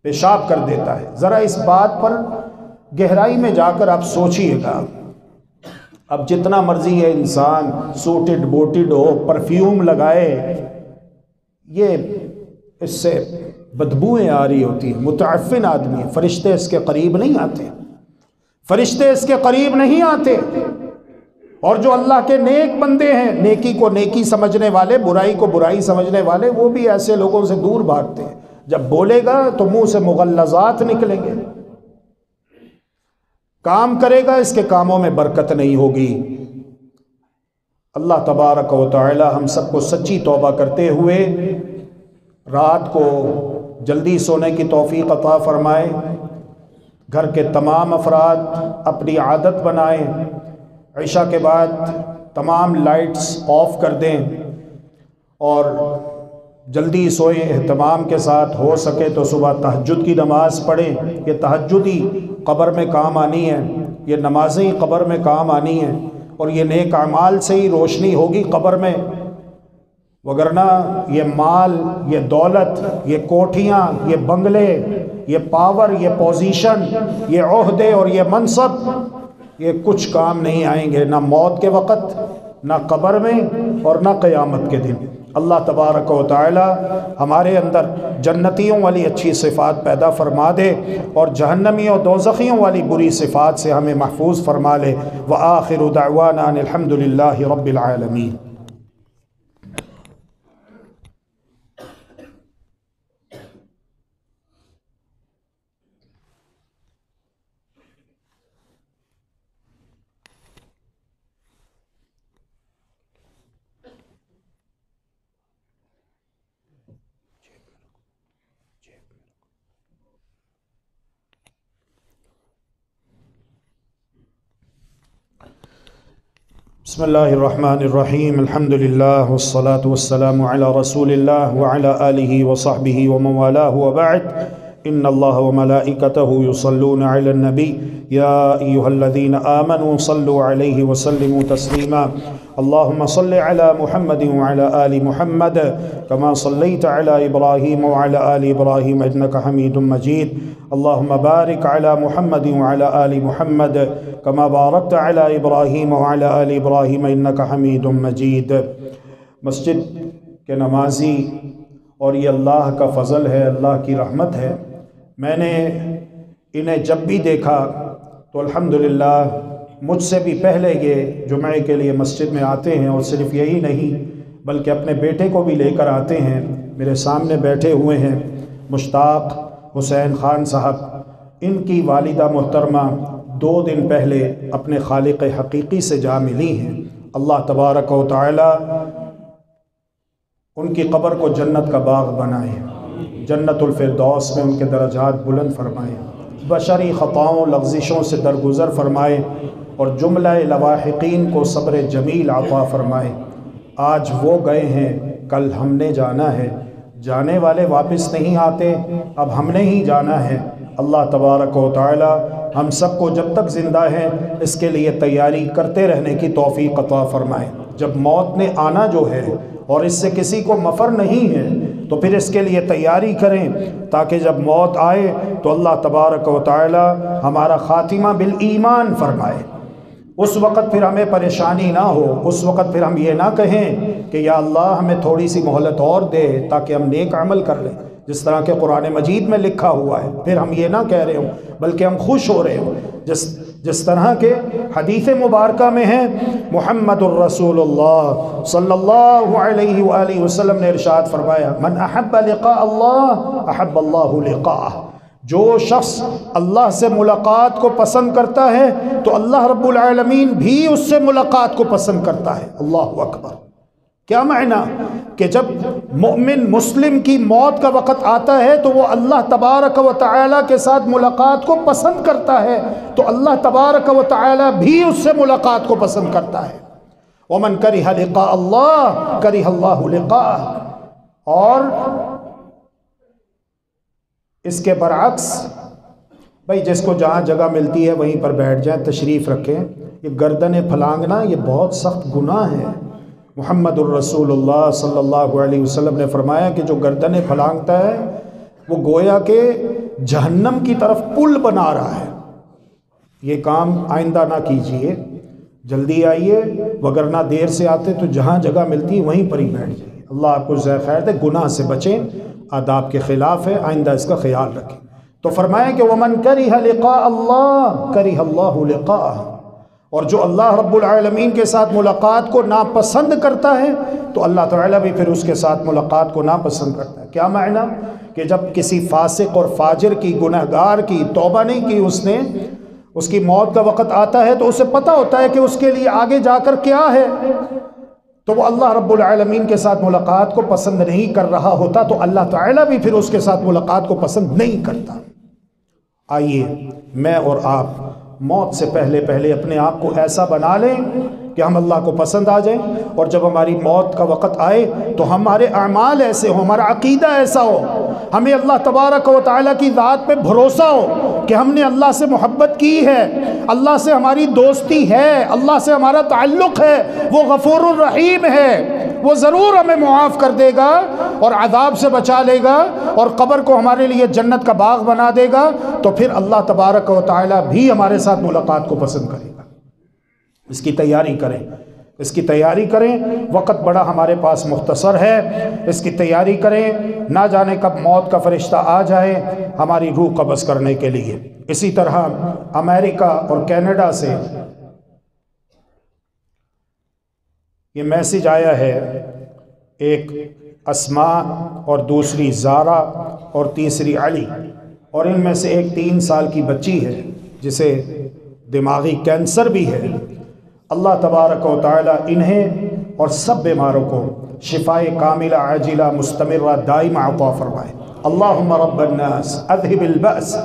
پیشاب کر دیتا ہے۔ ذرا اس بات پر گہرائی میں جا کر آپ سوچئے گا، اب جتنا مرضی ہے انسان سوٹڈ بوٹڈ ہو، پرفیوم لگائے، یہ اس سے بدبوئیں آ رہی ہوتی ہیں، متعفن آدمی ہے، فرشتے اس کے قریب نہیں آتے، فرشتے اس کے قریب نہیں آتے۔ اور جو اللہ کے نیک بندے ہیں، نیکی کو نیکی سمجھنے والے، برائی کو برائی سمجھنے والے، وہ بھی ایسے لوگوں سے دور بھاگتے ہیں۔ جب بولے گا تو منہ سے مغلظات نکلیں گے۔ کام کرے گا اس کے کاموں میں برکت نہیں ہوگی۔ اللہ تبارک و تعالی ہم سب کو سچی توبہ کرتے ہوئے رات کو جلدی سونے کی توفیق عطا فرمائے، گھر کے تمام افراد اپنی عادت بنائیں، عشاء کے بعد تمام لائٹس آف کر دیں اور جلدی سوئیں، اہتمام کے ساتھ، ہو سکے تو صبح تہجد کی نماز پڑھیں۔ یہ تہجد ہی قبر میں کام آنی ہے، یہ نمازیں ہی قبر میں کام آنی ہیں، اور یہ نیک اعمال سے ہی روشنی ہوگی قبر میں، وگرنہ یہ مال، یہ دولت، یہ کوٹھیاں، یہ بنگلے، یہ پاور، یہ پوزیشن، یہ عہدے اور یہ منصب، یہ کچھ کام نہیں آئیں گے، نہ موت کے وقت، نہ قبر میں، اور نہ قیامت کے دن۔ اللہ تبارک و تعالی ہمارے اندر جنتیوں والی اچھی صفات پیدا فرما دے اور جہنمیوں دوزخیوں والی بری صفات سے ہمیں محفوظ فرما لے۔ وآخر دعوانا ان الحمد للہ رب العالمین۔ بسم اللہ الرحمن الرحیم، الحمد للہ والصلاة والسلام علی رسول اللہ وعلی آلہ وصحبہ ومن والاه وبعد۔ ان اللہ وملائکتہ یصلون علی النبی یا ایہا الذین آمنوا صلوا علیہ وسلموا تسلیما۔ اللہم صل علی محمد وعلی آل محمد کما صلیت علی ابراہیم وعلی آل ابراہیم انک حمید مجید۔ اللہم بارک علی محمد وعلی آل محمد کما بارکت علی ابراہیم وعلی آل ابراہیم انک حمید مجید۔ مسجد کے نمازی، اور یہ اللہ کا فضل ہے، اللہ کی رحمت ہے، میں نے انہیں جب بھی دیکھا تو الحمدللہ مجھ سے بھی پہلے یہ جمعے کے لیے مسجد میں آتے ہیں، اور صرف یہی نہیں بلکہ اپنے بیٹے کو بھی لے کر آتے ہیں۔ میرے سامنے بیٹھے ہوئے ہیں مشتاق حسین خان صاحب، ان کی والدہ محترمہ 2 دن پہلے اپنے خالق حقیقی سے جا ملی ہیں۔ اللہ تبارک و تعالی ان کی قبر کو جنت کا باغ بنائے، جنت الفردوس میں ان کے درجات بلند فرمائے، بشری خطاؤں لغزشوں سے درگزر فرمائے، اور جملہ لواحقین کو صبر جمیل عطا فرمائے۔ آج وہ گئے ہیں، کل ہم نے جانا ہے، جانے والے واپس نہیں آتے، اب ہم نے ہی جانا ہے۔ اللہ تبارک و تعالی ہم سب کو جب تک زندہ ہیں اس کے لیے تیاری کرتے رہنے کی توفیق عطا فرمائے۔ جب موت نے آنا جو ہے اور اس سے کسی کو مفر نہیں ہے تو پھر اس کے لیے تیاری کریں، تاکہ جب موت آئے تو اللہ تبارک و تعالی ہمارا خاتمہ بالایمان فرمائے۔ اس وقت پھر ہمیں پریشانی نہ ہو، اس وقت پھر ہم یہ نہ کہیں کہ یا اللہ ہمیں تھوڑی سی مہلت اور دے تاکہ ہم نیک عمل کر لیں، جس طرح کہ قرآن مجید میں لکھا ہوا ہے۔ پھر ہم یہ نہ کہہ رہے ہوں بلکہ ہم خوش ہو رہے ہوں، جس طرح کے حدیث مبارکہ میں ہے، محمد الرسول اللہ صلی اللہ علیہ وآلہ وسلم نے ارشاد فرمایا، من احب لقاء اللہ احب اللہ لقاءہ۔ جو شخص اللہ سے ملاقات کو پسند کرتا ہے تو اللہ رب العالمین بھی اس سے ملاقات کو پسند کرتا ہے۔ اللہ اکبر۔ کیا معنی؟ کہ جب مومن مسلم کی موت کا وقت آتا ہے تو وہ اللہ تبارک و تعالی کے ساتھ ملاقات کو پسند کرتا ہے، تو اللہ تبارک و تعالی بھی اس سے ملاقات کو پسند کرتا ہے۔ ومن کرہ لقاء اللہ کرہ اللہ لقاءہ۔ اور اس کے برعکس بھائی جس کو جہاں جگہ ملتی ہے وہیں پر بیٹھ جائیں، تشریف رکھیں۔ یہ گردن پھلانگنا یہ بہت سخت گناہ ہے۔ محمد الرسول اللہ صلی اللہ علیہ وسلم نے فرمایا کہ جو گردن پھلانگتا ہے وہ گویا کہ جہنم کی طرف پل بنا رہا ہے۔ یہ کام آئندہ نہ کیجئے، جلدی آئیے، وگرنہ دیر سے آتے تو جہاں جگہ ملتی وہیں پر ہی بیٹھ جائیے۔ اللہ آپ کو جزائے خیر دے، گناہ سے بچیں، آداب کے خلاف ہے، آئندہ اس کا خیال رکھیں۔ تو فرمایا کہ وَمَن كَرِهَ لِقَاءَ اللَّهِ كَرِهَ اللَّهُ لِقَاءَهُ۔ اور جو اللہ رب العالمین کے ساتھ ملاقات کو ناپسند کرتا ہے تو اللہ تعالیٰ بھی پھر اس کے ساتھ ملاقات کو ناپسند کرتا ہے۔ کیا معنی؟ کہ جب کسی فاسق اور فاجر کی، گنہگار کی توبہ نہیں کی اس نے، اس کی موت کا وقت آتا ہے تو اسے پتہ ہوتا ہے کہ اس کے لیے آگے جا کر کیا ہے، تو وہ اللہ رب العالمین کے ساتھ ملاقات کو پسند نہیں کر رہا ہوتا تو اللہ تعالیٰ بھی پھر اس کے ساتھ ملاقات کو پسند نہیں کرتا۔ آئیے میں اور آپ موت سے پہلے پہلے اپنے آپ کو ایسا بنا لیں کہ ہم اللہ کو پسند آ جائیں، اور جب ہماری موت کا وقت آئے تو ہمارے اعمال ایسے ہوں، ہمارا عقیدہ ایسا ہو، ہمیں اللہ تبارک و تعالیٰ کی ذات پہ بھروسہ ہو کہ ہم نے اللہ سے محبت کی ہے، اللہ سے ہماری دوستی ہے، اللہ سے ہمارا تعلق ہے، وہ غفور الرحیم ہے، وہ ضرور ہمیں معاف کر دے گا اور عذاب سے بچا لے گا اور قبر کو ہمارے لیے جنت کا باغ بنا دے گا، تو پھر اللہ تبارک و تعالیٰ بھی ہمارے ساتھ ملاقات کو پسند کرے گا۔ اس کی تیاری کریں، اس کی تیاری کریں، وقت بڑا ہمارے پاس مختصر ہے، اس کی تیاری کریں، نہ جانے کب موت کا فرشتہ آ جائے ہماری روح قبض کرنے کے لیے۔ اسی طرح امریکہ اور کینیڈا سے یہ میسیج آیا ہے، ایک اسماء اور دوسری زارا اور تیسری علی، اور ان میں سے ایک 3 سال کی بچی ہے جسے دماغی کینسر بھی ہے۔ اللہ تبارک و تعالی انہیں اور سب بیماروں کو شفائے کاملہ عاجلہ مستمرہ دائمہ عطا فرمائے۔ اللہم رب الناس اذہب البأس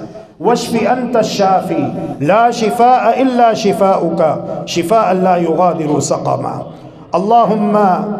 واشف انت الشافی لا شفاء الا شفاؤک شفاء لا یغادر سقما۔ اللہم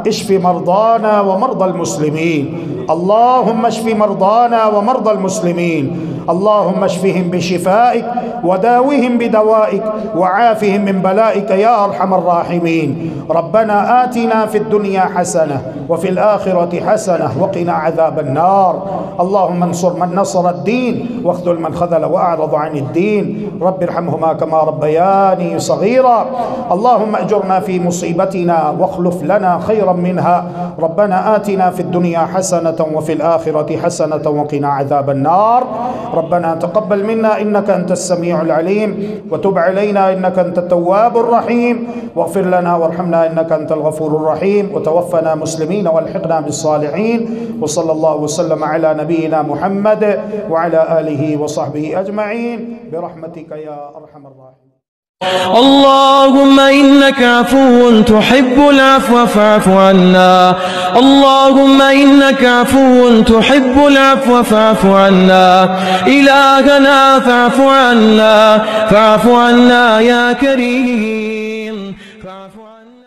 اشف مرضانا ومرضى المسلمین، اللہم اشف مرضانا ومرضى المسلمین، اللہم اشفهم بشفائک وداوهم بدوائک وعافهم من بلائک یا ارحم الراحمین۔ ربنا آتنا في الدنيا حسنة وفي الآخرة حسنة وقنا عذاب النار۔ اللهم انصر من نصر الدين واخذل من خذل وأعرض عن الدين، رب ارحمهما كما ربياني صغيرا۔ اللهم اجرنا في مصيبتنا واخلف لنا خيرا منها، ربنا آتنا في الدنيا حسنة وفي الآخرة حسنة وقنا عذاب النار۔ ربنا تقبل منا إنك أنت السميع العليم وتب علينا إنك أنت التواب الرحيم، واغفر لنا وارحمنا إنك أنت الغفور الرحيم، وتوفنا مسلمين والحقنا بالصالحين، وصلى الله وسلم على نبينا محمد وعلى آله وصحبه أجمعين برحمتك يا أرحم الراحمين۔ اللهم إنك عفو تحب العفو فاعف عنا، اللهم إنك عفو تحب العفو فاعف عنا، إلهنا فاعف عنا، فاعف عنا يا كريم، فاعف عنا.